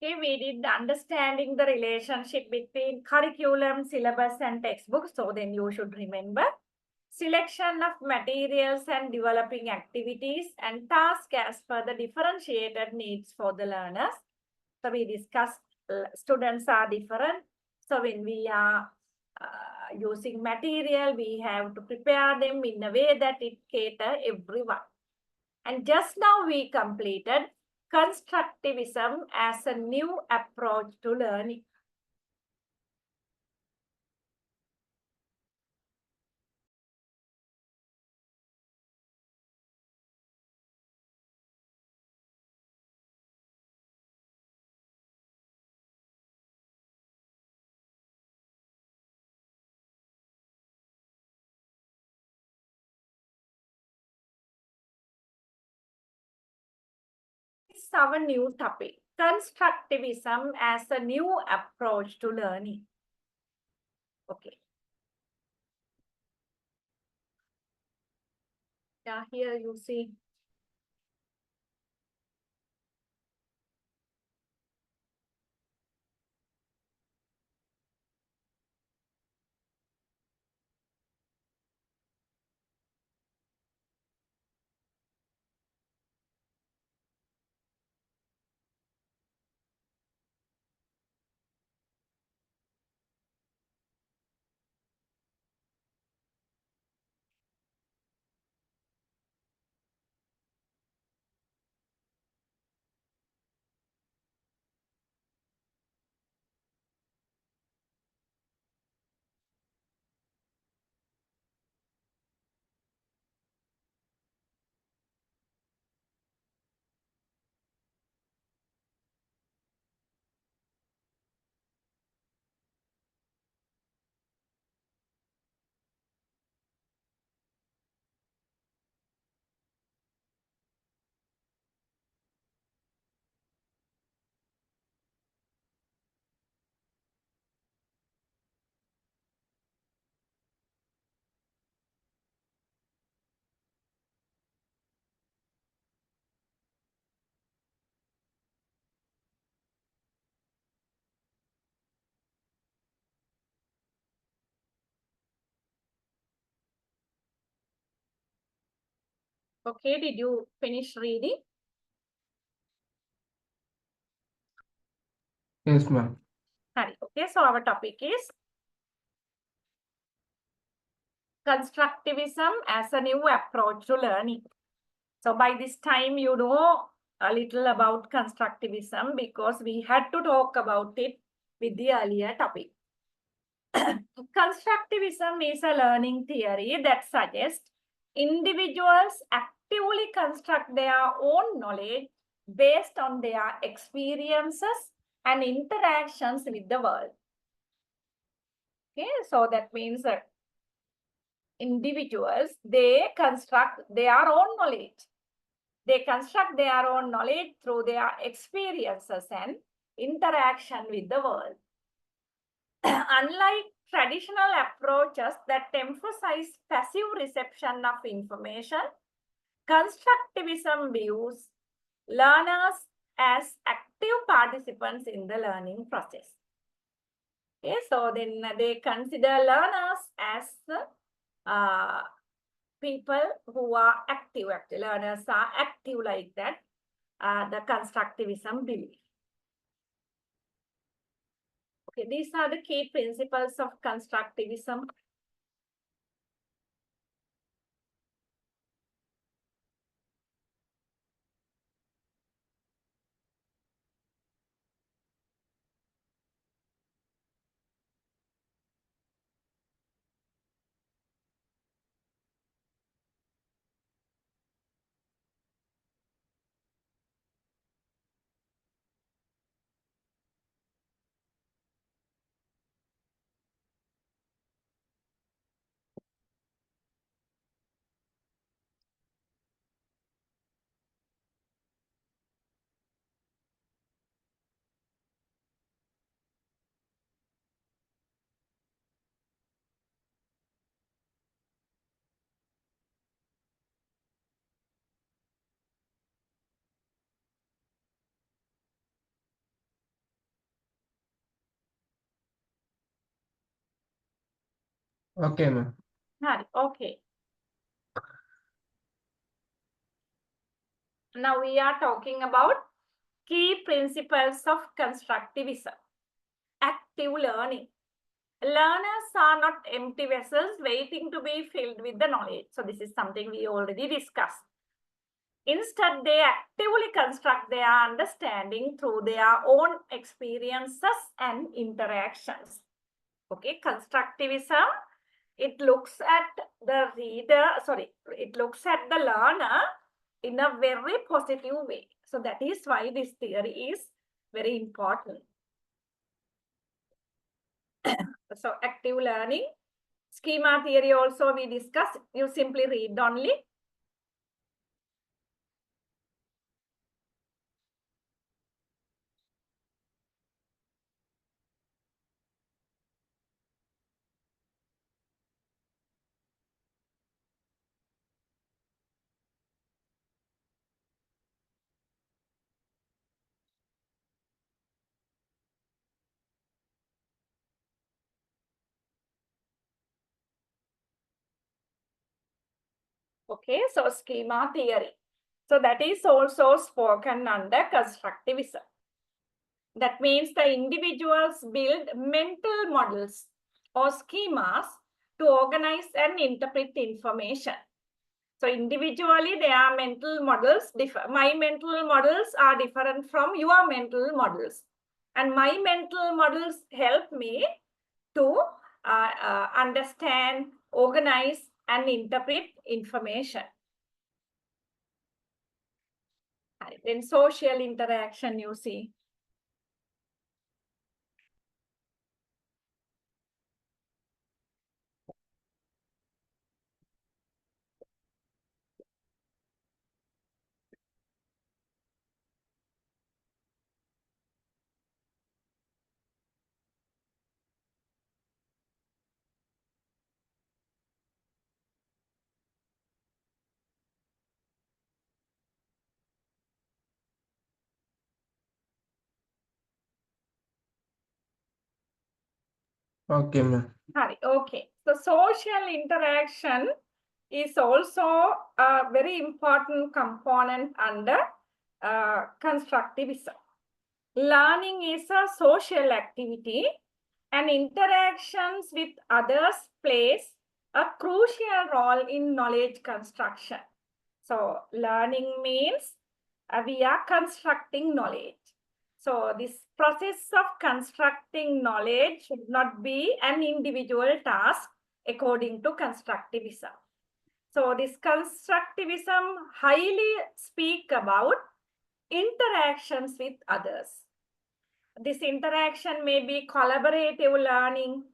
Okay, we did understanding the relationship between curriculum, syllabus, and textbooks. So then you should remember selection of materials and developing activities and tasks as per the differentiated needs for the learners. So we discussed students are different. So when we are using material, we have to prepare them in a way that it cater everyone. And just now we completed constructivism as a new approach to learning. It's our new topic, constructivism as a new approach to learning. Okay. Yeah, here you see. Okay, did you finish reading? Yes, ma'am. Okay, so our topic is constructivism as a new approach to learning. So by this time, you know a little about constructivism because we had to talk about it with the earlier topic. Constructivism is a learning theory that suggests individuals actively construct their own knowledge based on their experiences and interactions with the world. Okay, so that means that individuals, they construct their own knowledge. They construct their own knowledge through their experiences and interaction with the world. Unlike traditional approaches that emphasize passive reception of information, constructivism views learners as active participants in the learning process. Okay, so then they consider learners as people who are active. Learners are active like that, the constructivism belief. Okay, these are the key principles of constructivism. Okay, ma'am. Okay. Now we are talking about key principles of constructivism. Active learning. Learners are not empty vessels waiting to be filled with the knowledge. So this is something we already discussed. Instead, they actively construct their understanding through their own experiences and interactions. Okay, constructivism, it looks at the reader, it looks at the learner in a very positive way. So that is why this theory is very important. So active learning, schema theory also we discussed. You simply read only. Okay, so schema theory. So that is also spoken under constructivism. That means the individuals build mental models or schemas to organize and interpret information. So individually, their mental models differ. My mental models are different from your mental models. And my mental models help me to understand, organize, and interpret information. Then social interaction, you see. Okay, ma'am. Okay, so social interaction is also a very important component under constructivism. Learning is a social activity and interactions with others plays a crucial role in knowledge construction. So learning means we are constructing knowledge. So this process of constructing knowledge should not be an individual task according to constructivism. So this constructivism highly speak about interactions with others. This interaction may be collaborative learning,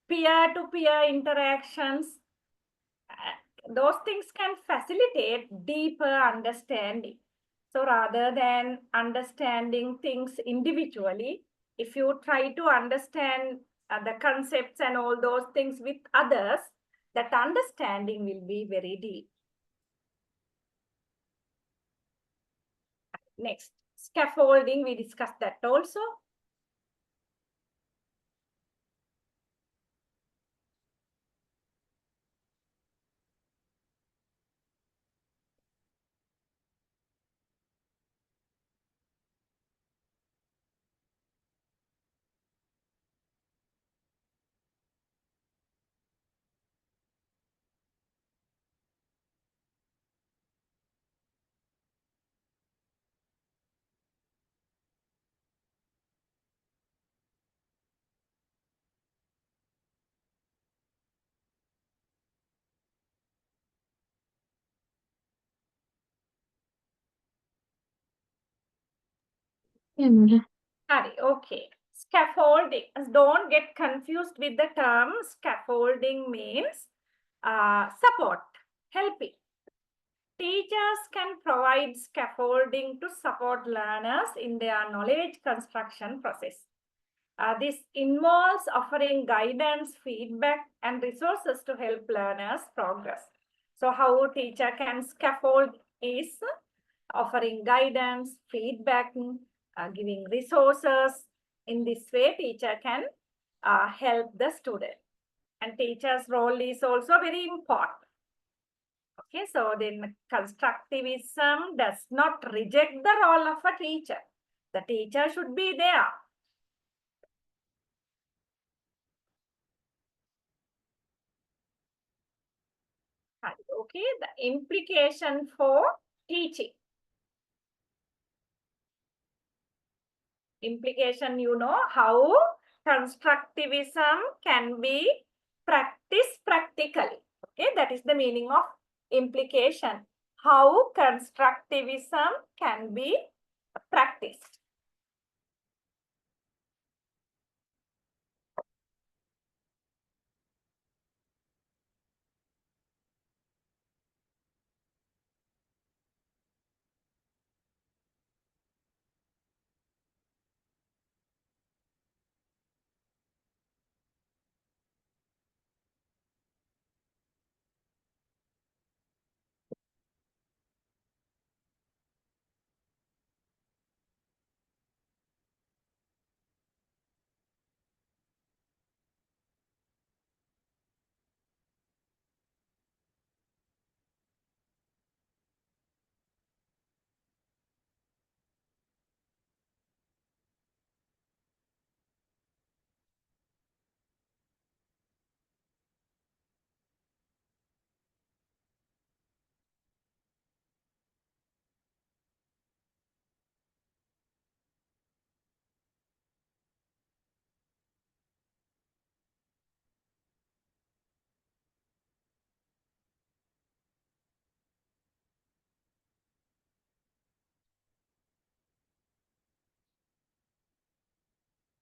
peer-to-peer interactions. Those things can facilitate deeper understanding. So rather than understanding things individually, if you try to understand the concepts and all those things with others, that understanding will be very deep. Next, scaffolding, we discussed that also. Yeah, madam. Okay. Scaffolding. Don't get confused with the term. Scaffolding means support, helping. Teachers can provide scaffolding to support learners in their knowledge construction process. This involves offering guidance, feedback, and resources to help learners progress. So how a teacher can scaffold is offering guidance, feedback, giving resources. In this way, teacher can help the student. And teacher's role is also very important. Okay, so then constructivism does not reject the role of a teacher. The teacher should be there. Okay, the implication for teaching. Implication, you know, how constructivism can be practiced practically. Okay, that is the meaning of implication. How constructivism can be practiced.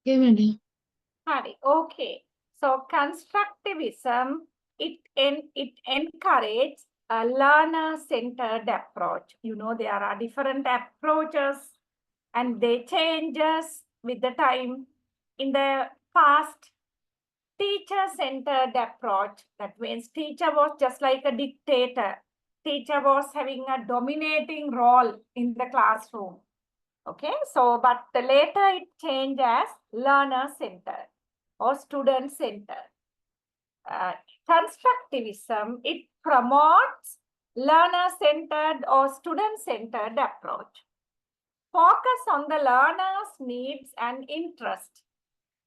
Yeah, madam. Okay. So constructivism, it encourages a learner-centered approach. You know, there are different approaches and they changes with the time. In the past, teacher-centered approach, that means teacher was just like a dictator. Teacher was having a dominating role in the classroom. Okay, so but later it changed as learner-centered or student-centered. Constructivism, it promotes learner-centered or student-centered approach. Focus on the learner's needs and interest,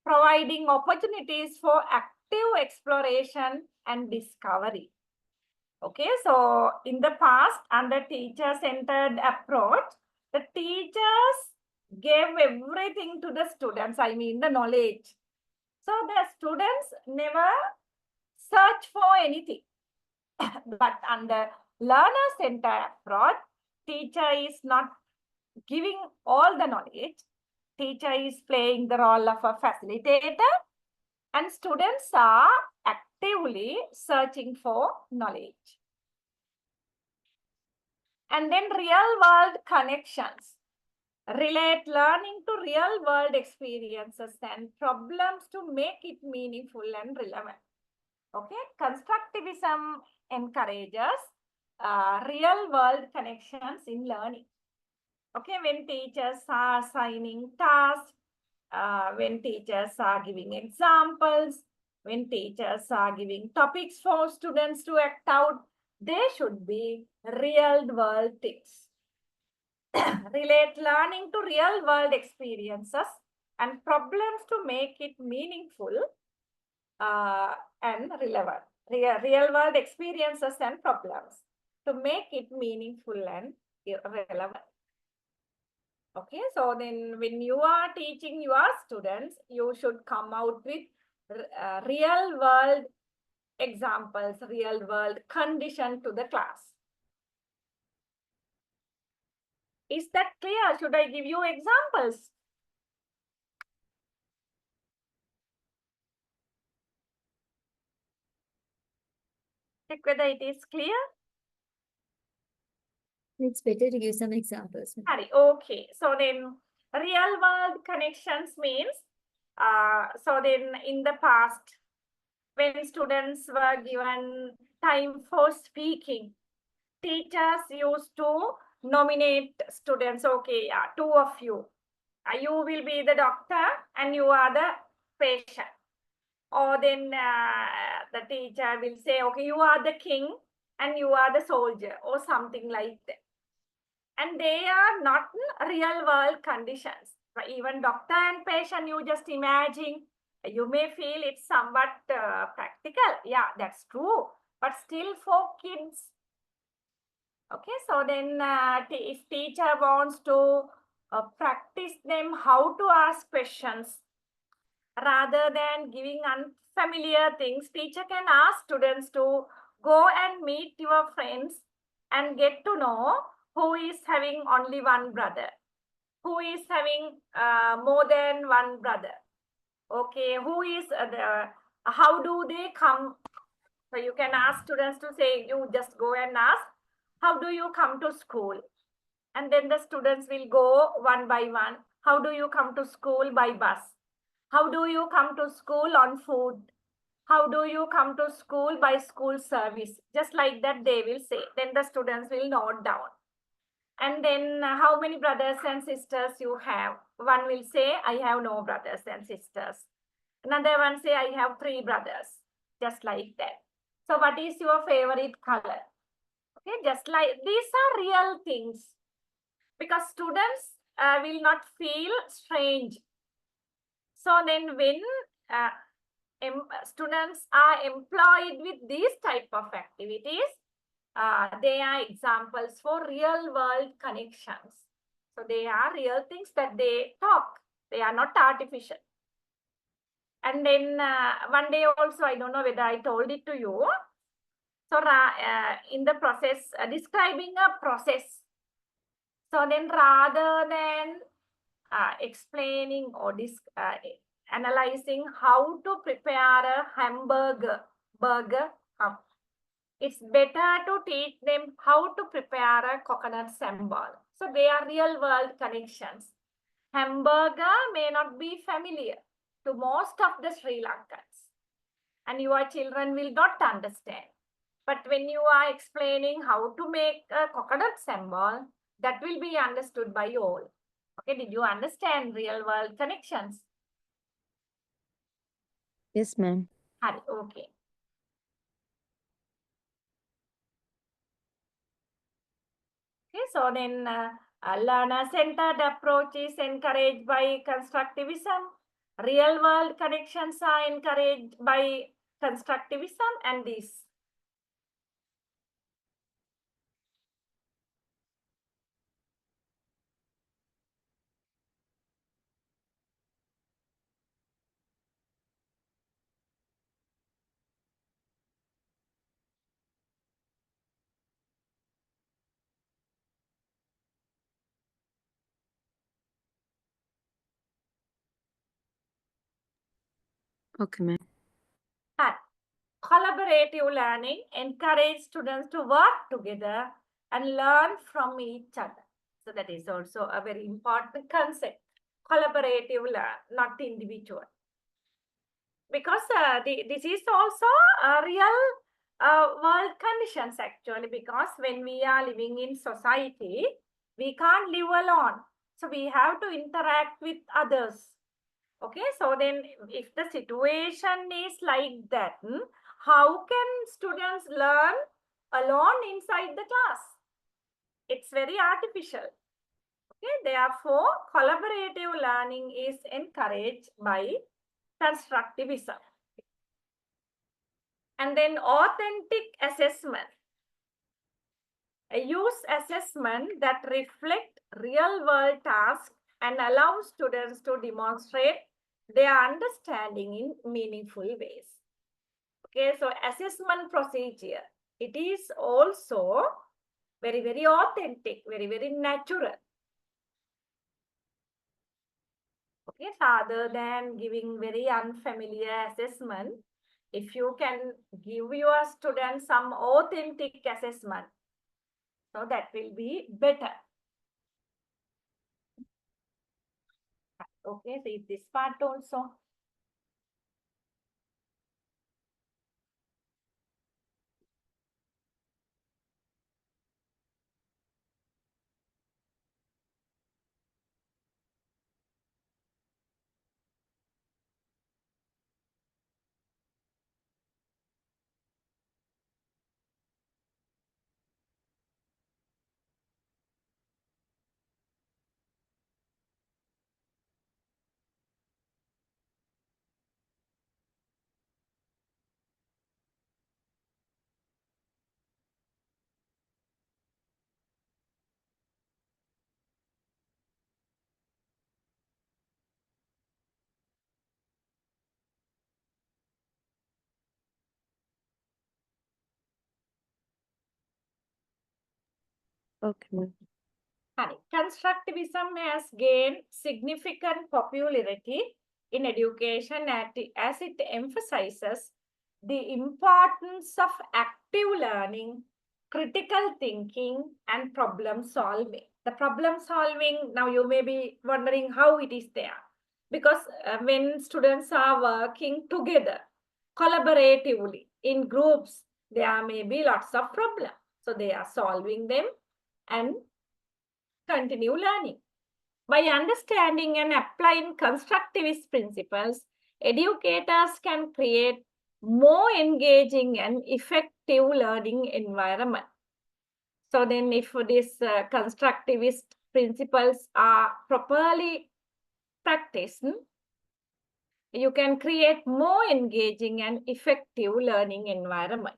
providing opportunities for active exploration and discovery. Okay, so in the past, under teacher-centered approach, the teachers gave everything to the students, I mean the knowledge. So the students never search for anything. But under learner-centered approach, teacher is not giving all the knowledge. Teacher is playing the role of a facilitator, and students are actively searching for knowledge. And then real world connections. Relate learning to real world experiences and problems to make it meaningful and relevant. Okay, constructivism encourages real world connections in learning. Okay, when teachers are assigning tasks, when teachers are giving examples, when teachers are giving topics for students to act out, they should be real world things. Relate learning to real world experiences and problems to make it meaningful and relevant. Real world experiences and problems to make it meaningful and relevant. Okay, so then when you are teaching your students, you should come out with real world examples, real world condition to the class. Is that clear? Should I give you examples? Check whether it is clear. It's better to give some examples. Okay, so then real world connections means, so then in the past, when students were given time for speaking, teachers used to nominate students. Okay, two of you. You will be the doctor and you are the patient. Or then the teacher will say, okay, you are the king and you are the soldier, or something like that. And they are not real world conditions. But even doctor and patient, you just imagine, you may feel it's somewhat practical. Yeah, that's true. But still for kids. Okay, so then if teacher wants to practice them how to ask questions, rather than giving unfamiliar things, teacher can ask students to go and meet your friends and get to know who is having only one brother, who is having more than one brother. Okay, who is how do they come? So you can ask students to say, you just go and ask, how do you come to school? And then the students will go one by one. How do you come to school? By bus. How do you come to school on foot? How do you come to school? By school service. Just like that they will say. Then the students will note down. And then how many brothers and sisters you have? One will say, I have no brothers and sisters. Another one say, I have 3 brothers. Just like that. So what is your favorite color? Okay, just like these are real things. Because students will not feel strange. So then when students are employed with these type of activities, they are examples for real world connections. So they are real things that they talk. They are not artificial. And then one day also, I don't know whether I told it to you. So in the process, describing a process. So then rather than explaining or analyzing how to prepare a hamburger, it's better to teach them how to prepare a coconut sambal. So they are real world connections. Hamburger may not be familiar to most of the Sri Lankans, and your children will not understand. But when you are explaining how to make a coconut sambal, that will be understood by all. Okay, did you understand real world connections? Yes, ma'am. Okay. Okay, so then learner-centered approach is encouraged by constructivism. Real-world connections are encouraged by constructivism and this. Okay, ma'am. And collaborative learning encourages students to work together and learn from each other. So that is also a very important concept. Collaborative learn, not individual. Because this is also a real world conditions actually, because when we are living in society, we can't live alone. So we have to interact with others. Okay, so then if the situation is like that, how can students learn alone inside the class? It's very artificial. Okay, therefore, collaborative learning is encouraged by constructivism. And then authentic assessment. Use assessment that reflect real world tasks and allow students to demonstrate their understanding in meaningful ways. Okay, so assessment procedure, it is also very, very authentic, very, very natural. Okay, rather than giving very unfamiliar assessment, if you can give your students some authentic assessment, so that will be better. Okay, so this part also. Okay, ma'am. Constructivism has gained significant popularity in education as it emphasizes the importance of active learning, critical thinking, and problem solving. The problem solving, now you may be wondering how it is there. Because when students are working together, collaboratively, in groups, there may be lots of problems. So they are solving them and continue learning. By understanding and applying constructivist principles, educators can create more engaging and effective learning environment. So then if these constructivist principles are properly practiced, you can create more engaging and effective learning environment.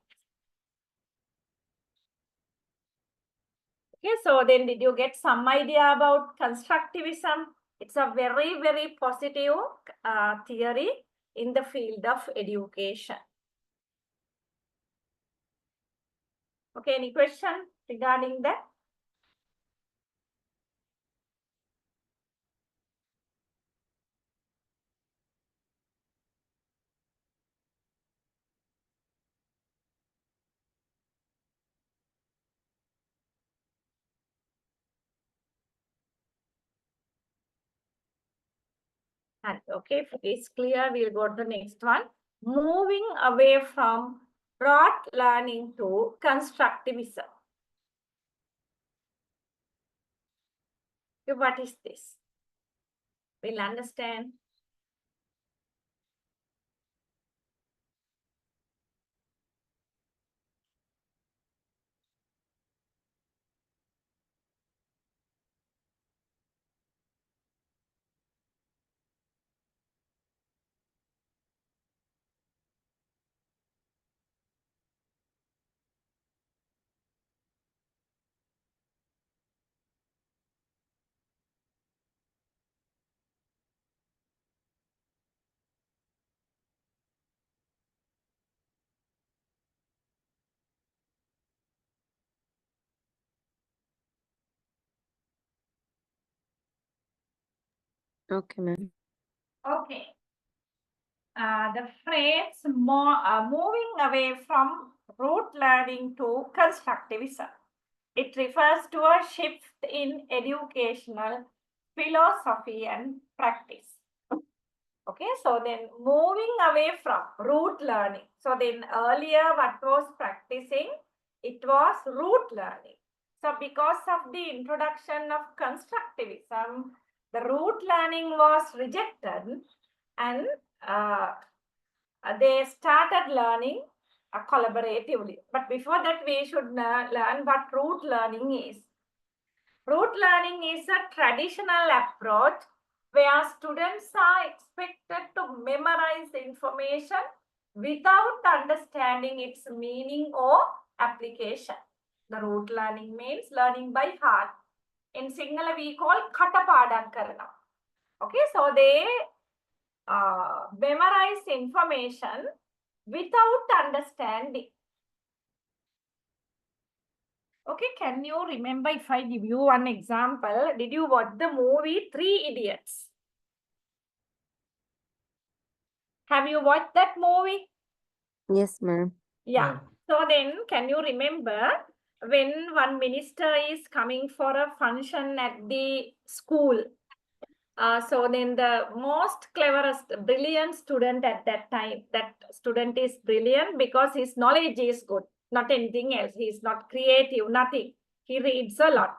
Okay, so then did you get some idea about constructivism? It's a very, very positive theory in the field of education. Okay, any question regarding that? And okay, if it's clear, we'll go to the next one. Moving away from rote learning to constructivism. Okay, what is this? We'll understand. Okay, ma'am. Okay. The phrase moving away from rote learning to constructivism. It refers to a shift in educational philosophy and practice. Okay, so then moving away from rote learning. So then earlier what was practicing? It was rote learning. So because of the introduction of constructivism, the rote learning was rejected and they started learning collaboratively. But before that, we should learn what rote learning is. Rote learning is a traditional approach where students are expected to memorize information without understanding its meaning or application. The rote learning means learning by heart. In Sinhala, we call katapadam karana. Okay, so they memorize information without understanding. Okay, can you remember if I give you one example? Did you watch the movie Three Idiots? Have you watched that movie? Yes, ma'am. Yeah. Yeah. So then, can you remember when one minister is coming for a function at the school? So then the most cleverest, brilliant student at that time, that student is brilliant because his knowledge is good, not anything else. He is not creative, nothing. He reads a lot.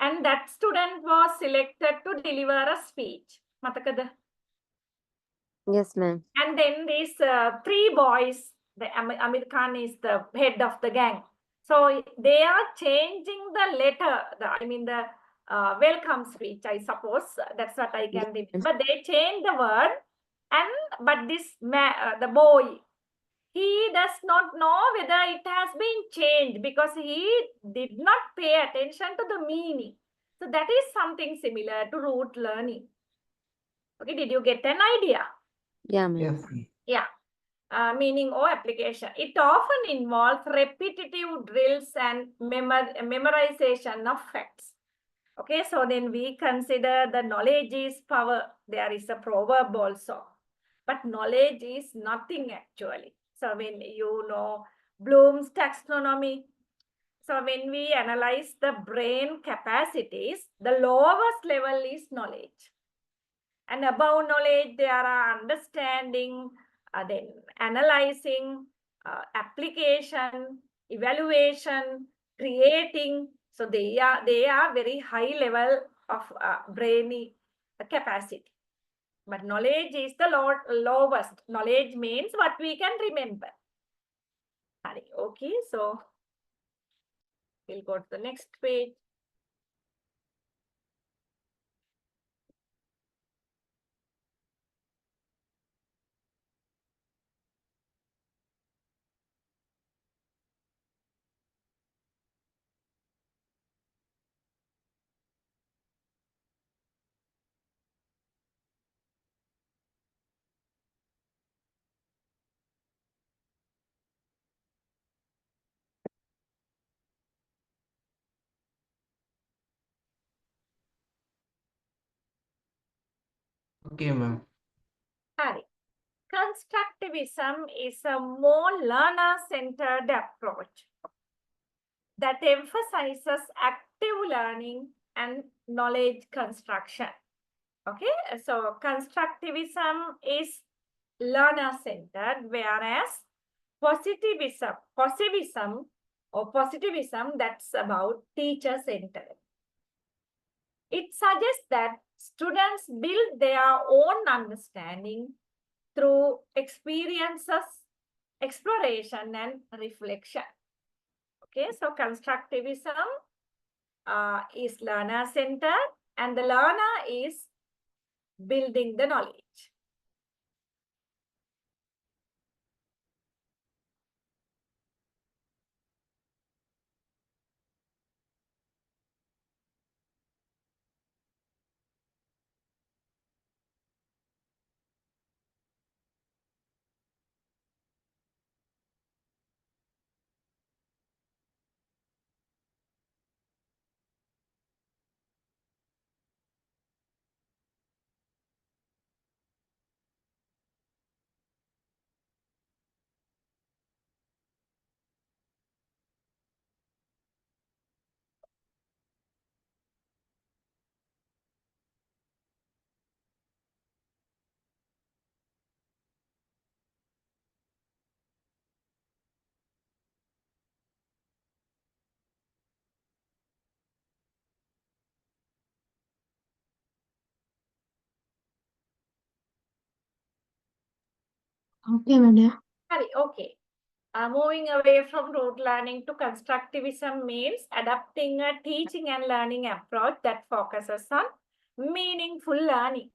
And that student was selected to deliver a speech. Matakada. Yes, ma'am. And then these three boys, Amir Khan is the head of the gang. So they are changing the letter, the welcome speech, I suppose. That's what I can Yes, remember. They change the word, but this the boy, he does not know whether it has been changed because he did not pay attention to the meaning. So that is something similar to rote learning. Okay, did you get an idea? yeah, ma'am. Yes. Yeah. Meaning or application. It often involves repetitive drills and memorization of facts. Okay, so then we consider the knowledge is power. There is a proverb also. But knowledge is nothing actually. So when you know Bloom's taxonomy, so when we analyze the brain capacities, the lowest level is knowledge. And above knowledge, there are understanding, then analyzing, application, evaluation, creating. So they are very high level of brainy capacity. But knowledge is the lowest. Knowledge means what we can remember. Okay, so we'll go to the next page. Okay, ma'am. Hari. Constructivism is a more learner-centered approach that emphasizes active learning and knowledge construction. Okay, so constructivism is learner-centered, whereas positivism, that's about teacher-centered. It suggests that students build their own understanding through experiences, exploration, and reflection. Okay, so constructivism is learner-centered, and the learner is building the knowledge. Okay, madam. Okay. Moving away from rote learning to constructivism means adopting a teaching and learning approach that focuses on meaningful learning,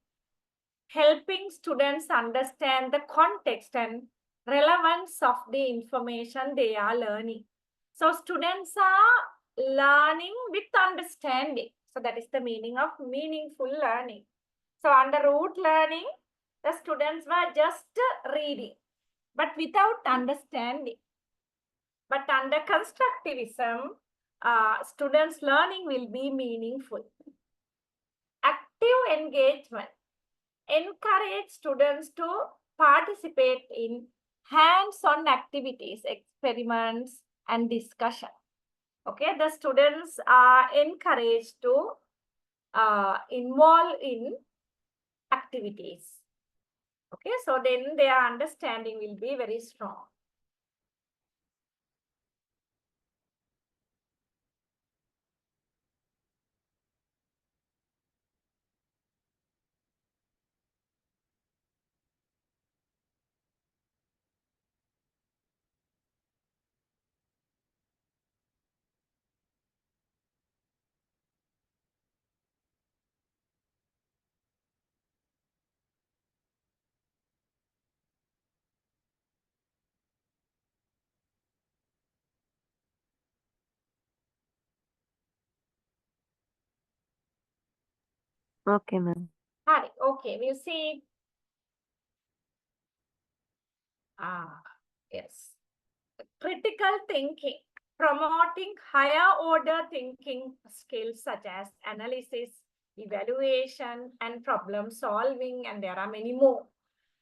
helping students understand the context and relevance of the information they are learning. So students are learning with understanding. So that is the meaning of meaningful learning. So under rote learning, the students were just reading, but without understanding. But under constructivism, students' learning will be meaningful. Active engagement encourage students to participate in hands-on activities, experiments, and discussion. Okay, the students are encouraged to involve in activities. Okay, so then their understanding will be very strong. Okay, ma'am. Hi, okay, we'll see. Yes. Critical thinking, promoting higher order thinking skills such as analysis, evaluation, and problem solving, and there are many more.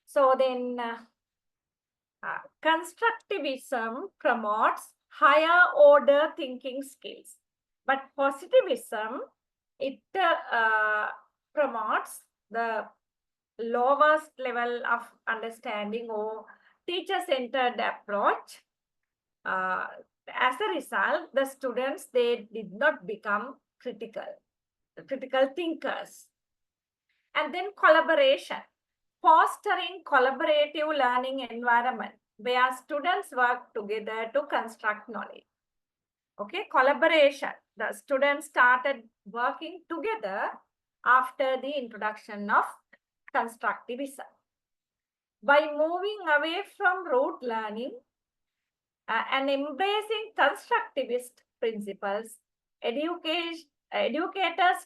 So then constructivism promotes higher order thinking skills, but positivism, it promotes the lowest level of understanding or teacher-centered approach. As a result, the students, they did not become critical thinkers. And then collaboration, fostering collaborative learning environment where students work together to construct knowledge. Okay, collaboration. The students started working together after the introduction of constructivism. By moving away from rote learning and embracing constructivist principles, educators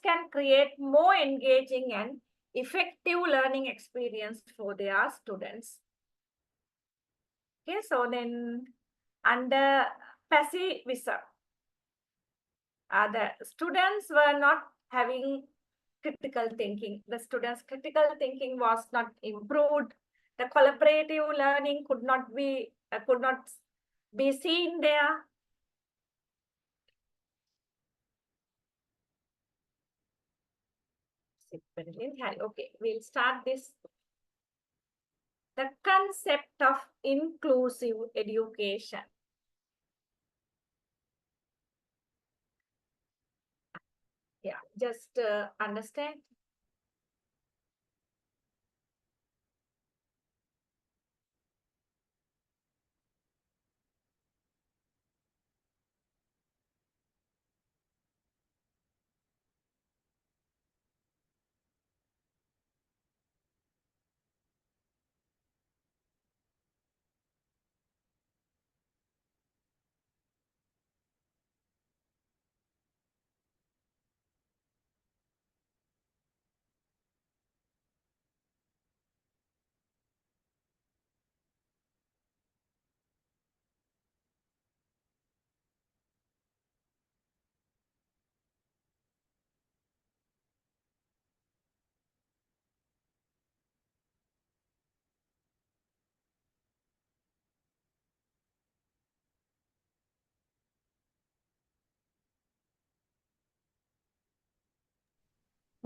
can create more engaging and effective learning experience for their students. Okay, so then under passivism, the students were not having critical thinking. The students' critical thinking was not improved. The collaborative learning could not be seen there. Okay, we'll start this. The concept of inclusive education. Yeah, just understand.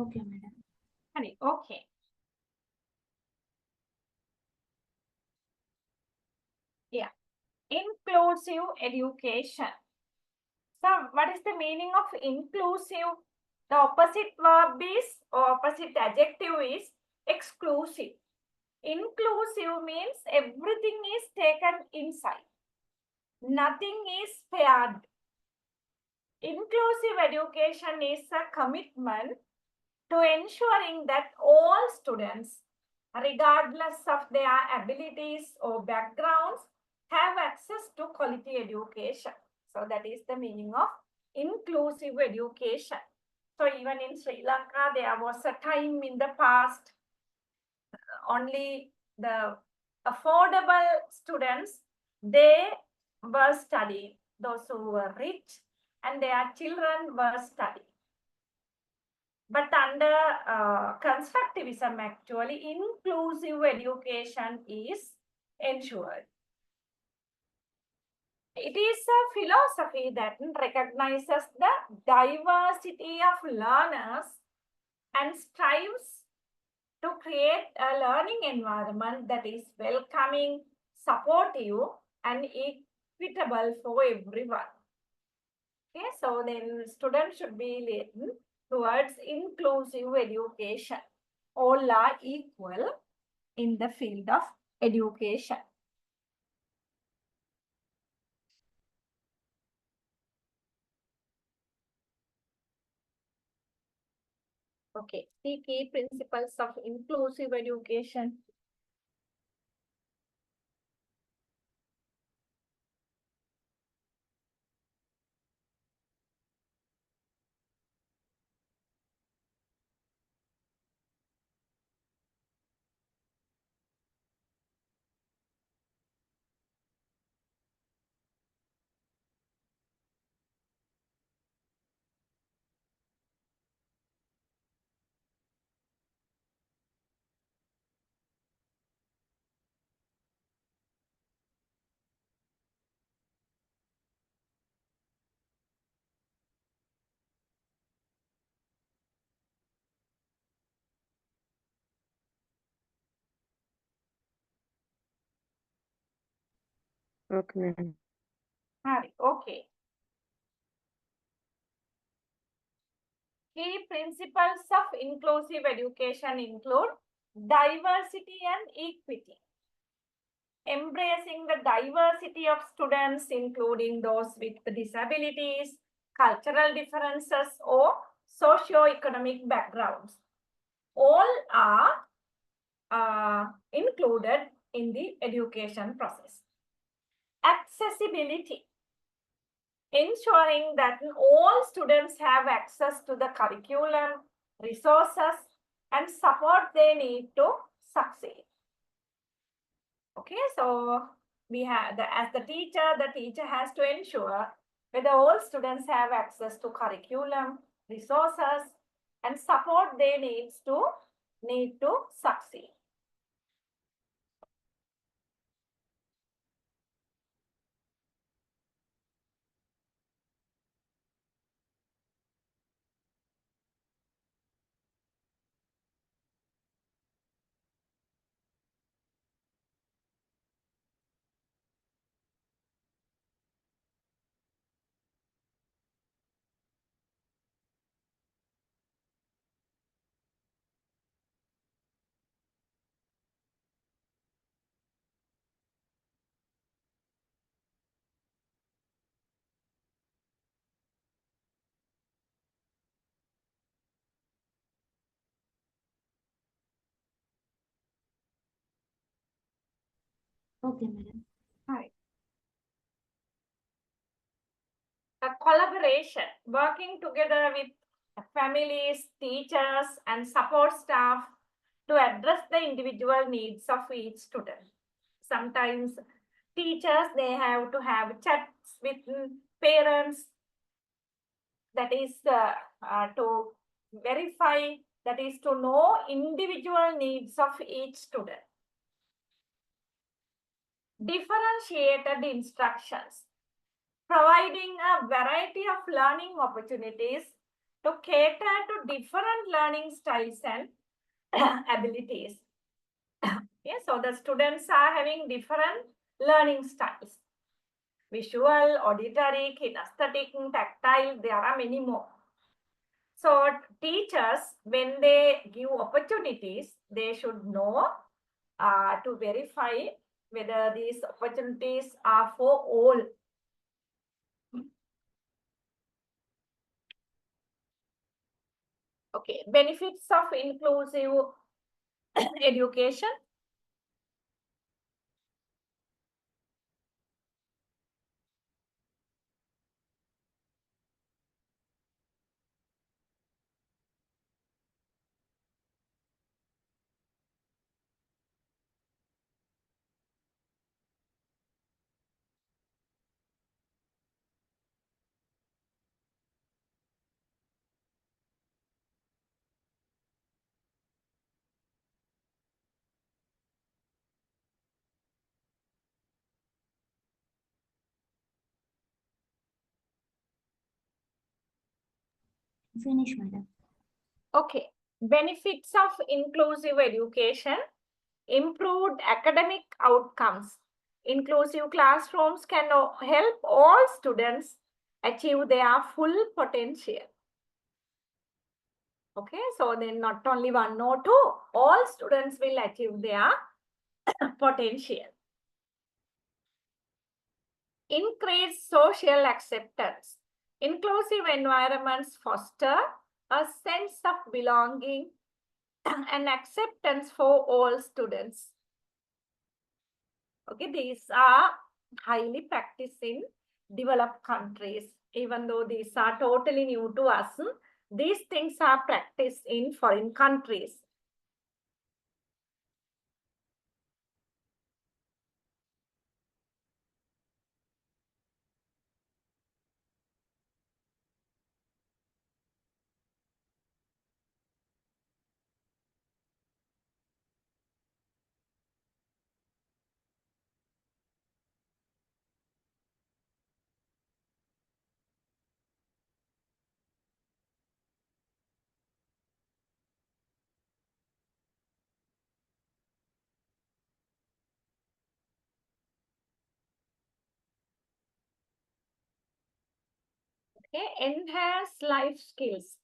Okay, madam. Honey, okay. Yeah, inclusive education. So what is the meaning of inclusive? The opposite verb is, or opposite adjective is exclusive. Inclusive means everything is taken inside. Nothing is spared. Inclusive education is a commitment to ensuring that all students, regardless of their abilities or backgrounds, have access to quality education. So that is the meaning of inclusive education. So even in Sri Lanka, there was a time in the past, only the affordable students, they were studying, those who were rich and their children were studying. But under constructivism, actually, inclusive education is ensured. It is a philosophy that recognizes the diversity of learners and strives to create a learning environment that is welcoming, supportive, and equitable for everyone. Okay, so then students should be leading towards inclusive education. All are equal in the field of education. Okay, the key principles of inclusive education. Okay, ma'am. Okay. Key principles of inclusive education include diversity and equity. Embracing the diversity of students, including those with disabilities, cultural differences, or socio-economic backgrounds. All are included in the education process. Accessibility. Ensuring that all students have access to the curriculum, resources, and support they need to succeed. Okay, so we have as the teacher has to ensure whether all students have access to curriculum, resources, and support they need to succeed. Okay, madam. Right. A collaboration, working together with families, teachers, and support staff to address the individual needs of each student. Sometimes teachers, they have to have chats with parents, that is to verify, that is to know individual needs of each student. Differentiated instructions, providing a variety of learning opportunities to cater to different learning styles and abilities. Yeah, so the students are having different learning styles. Visual, auditory, kinesthetic, tactile, there are many more. So teachers, when they give opportunities, they should know to verify whether these opportunities are for all. Okay, benefits of inclusive education. Finish, madam. Okay, benefits of inclusive education. Improved academic outcomes. Inclusive classrooms can help all students achieve their full potential. Okay, so then not only one or two, all students will achieve their potential. Increase social acceptance. Inclusive environments foster a sense of belonging and acceptance for all students. Okay, these are highly practiced in developed countries. Even though these are totally new to us, these things are practiced in foreign countries. Okay, enhance life skills.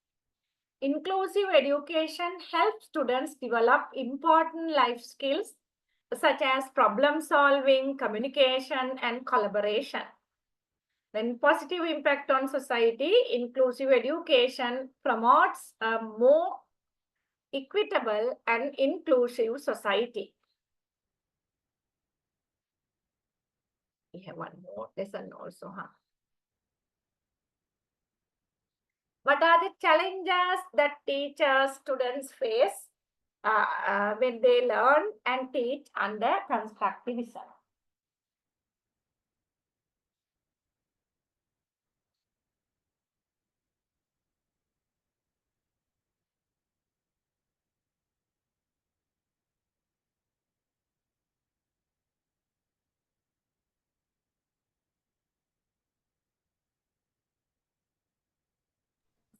Inclusive education helps students develop important life skills such as problem solving, communication, and collaboration. Then positive impact on society, inclusive education promotes a more equitable and inclusive society. We have one more lesson also, huh? What are the challenges that teachers, students face when they learn and teach under constructivism?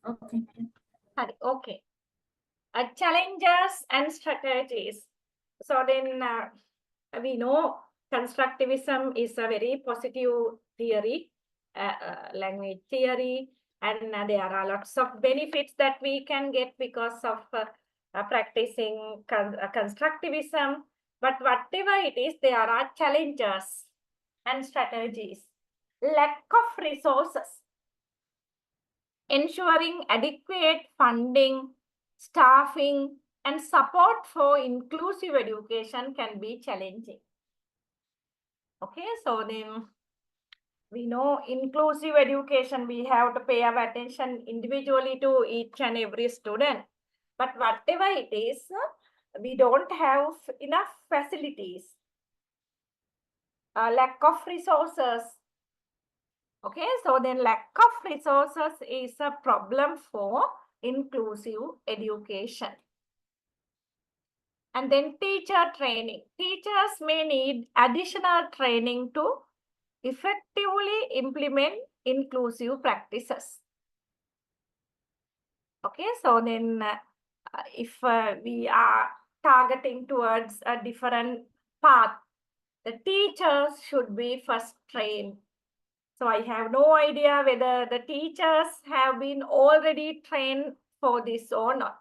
Okay, madam. Okay. Challenges and strategies. So then we know constructivism is a very positive theory, language theory, and there are lots of benefits that we can get because of practicing constructivism. But whatever it is, there are challenges and strategies. Lack of resources. Ensuring adequate funding, staffing, and support for inclusive education can be challenging. Okay, so then we know inclusive education, we have to pay our attention individually to each and every student. But whatever it is, we don't have enough facilities, lack of resources. Okay, so then lack of resources is a problem for inclusive education. And then teacher training. Teachers may need additional training to effectively implement inclusive practices. Okay, so then if we are targeting towards a different path, the teachers should be first trained. So I have no idea whether the teachers have been already trained for this or not.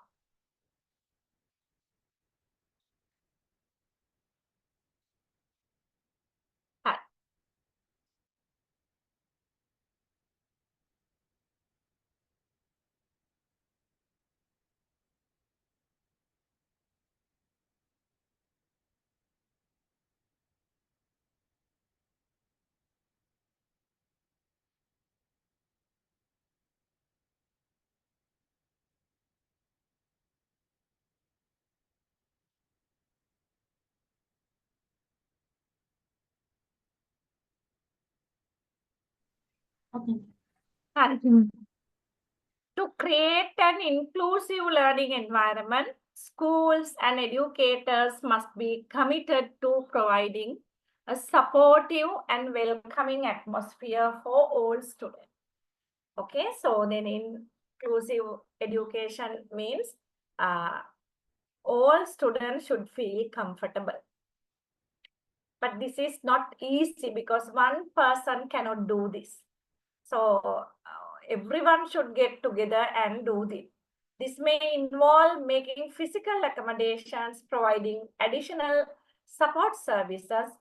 Okay. Hari. Okay, ma'am. To create an inclusive learning environment, schools and educators must be committed to providing a supportive and welcoming atmosphere for all students. Okay, so then inclusive education means all students should feel comfortable. But this is not easy because one person cannot do this. So everyone should get together and do this. This may involve making physical accommodations, providing additional support services,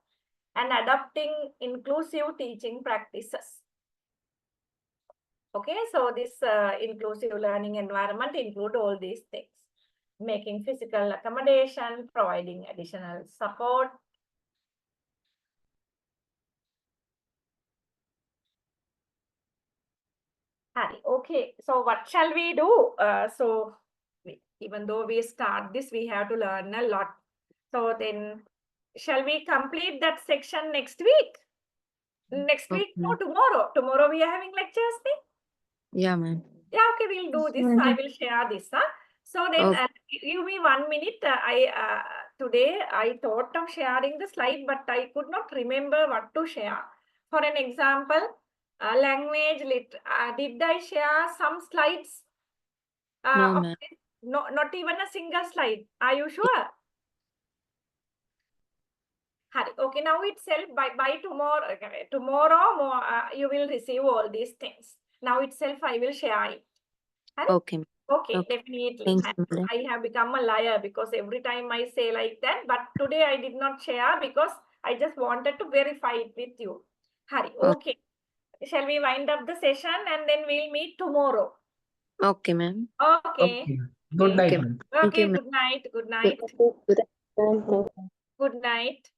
and adopting inclusive teaching practices. Okay, so this inclusive learning environment include all these things. Making physical accommodation, providing additional support. Hari, okay, so what shall we do? Even though we start this, we have to learn a lot. So then, shall we complete that section next week? Next week, no, Okay. tomorrow. Tomorrow we are having lectures, thing? Yeah, ma'am. Yeah, okay, we'll do this. I will share this. Huh? So then, Okay. give me 1 minute. Today I thought of sharing the slide, but I could not remember what to share. For an example, language lit. Did I share some slides? No, Of ma'am. this? No, not even a single slide. Are you sure? Hari. Okay, now itself by tomorrow, you will receive all these things. Now itself I will share it. Hari? Okay. ma'am. Okay, Okay. definitely. Thank you, madam. I have become a liar because every time I say like that, but today I did not share because I just wanted to verify it with you. Hari, okay. Shall we wind up the session and then we'll meet tomorrow? Okay, ma'am. Okay. Okay. Good night, Okay. ma'am. Thank Okay, you, ma'am. good night. Good Good night. night. Good night.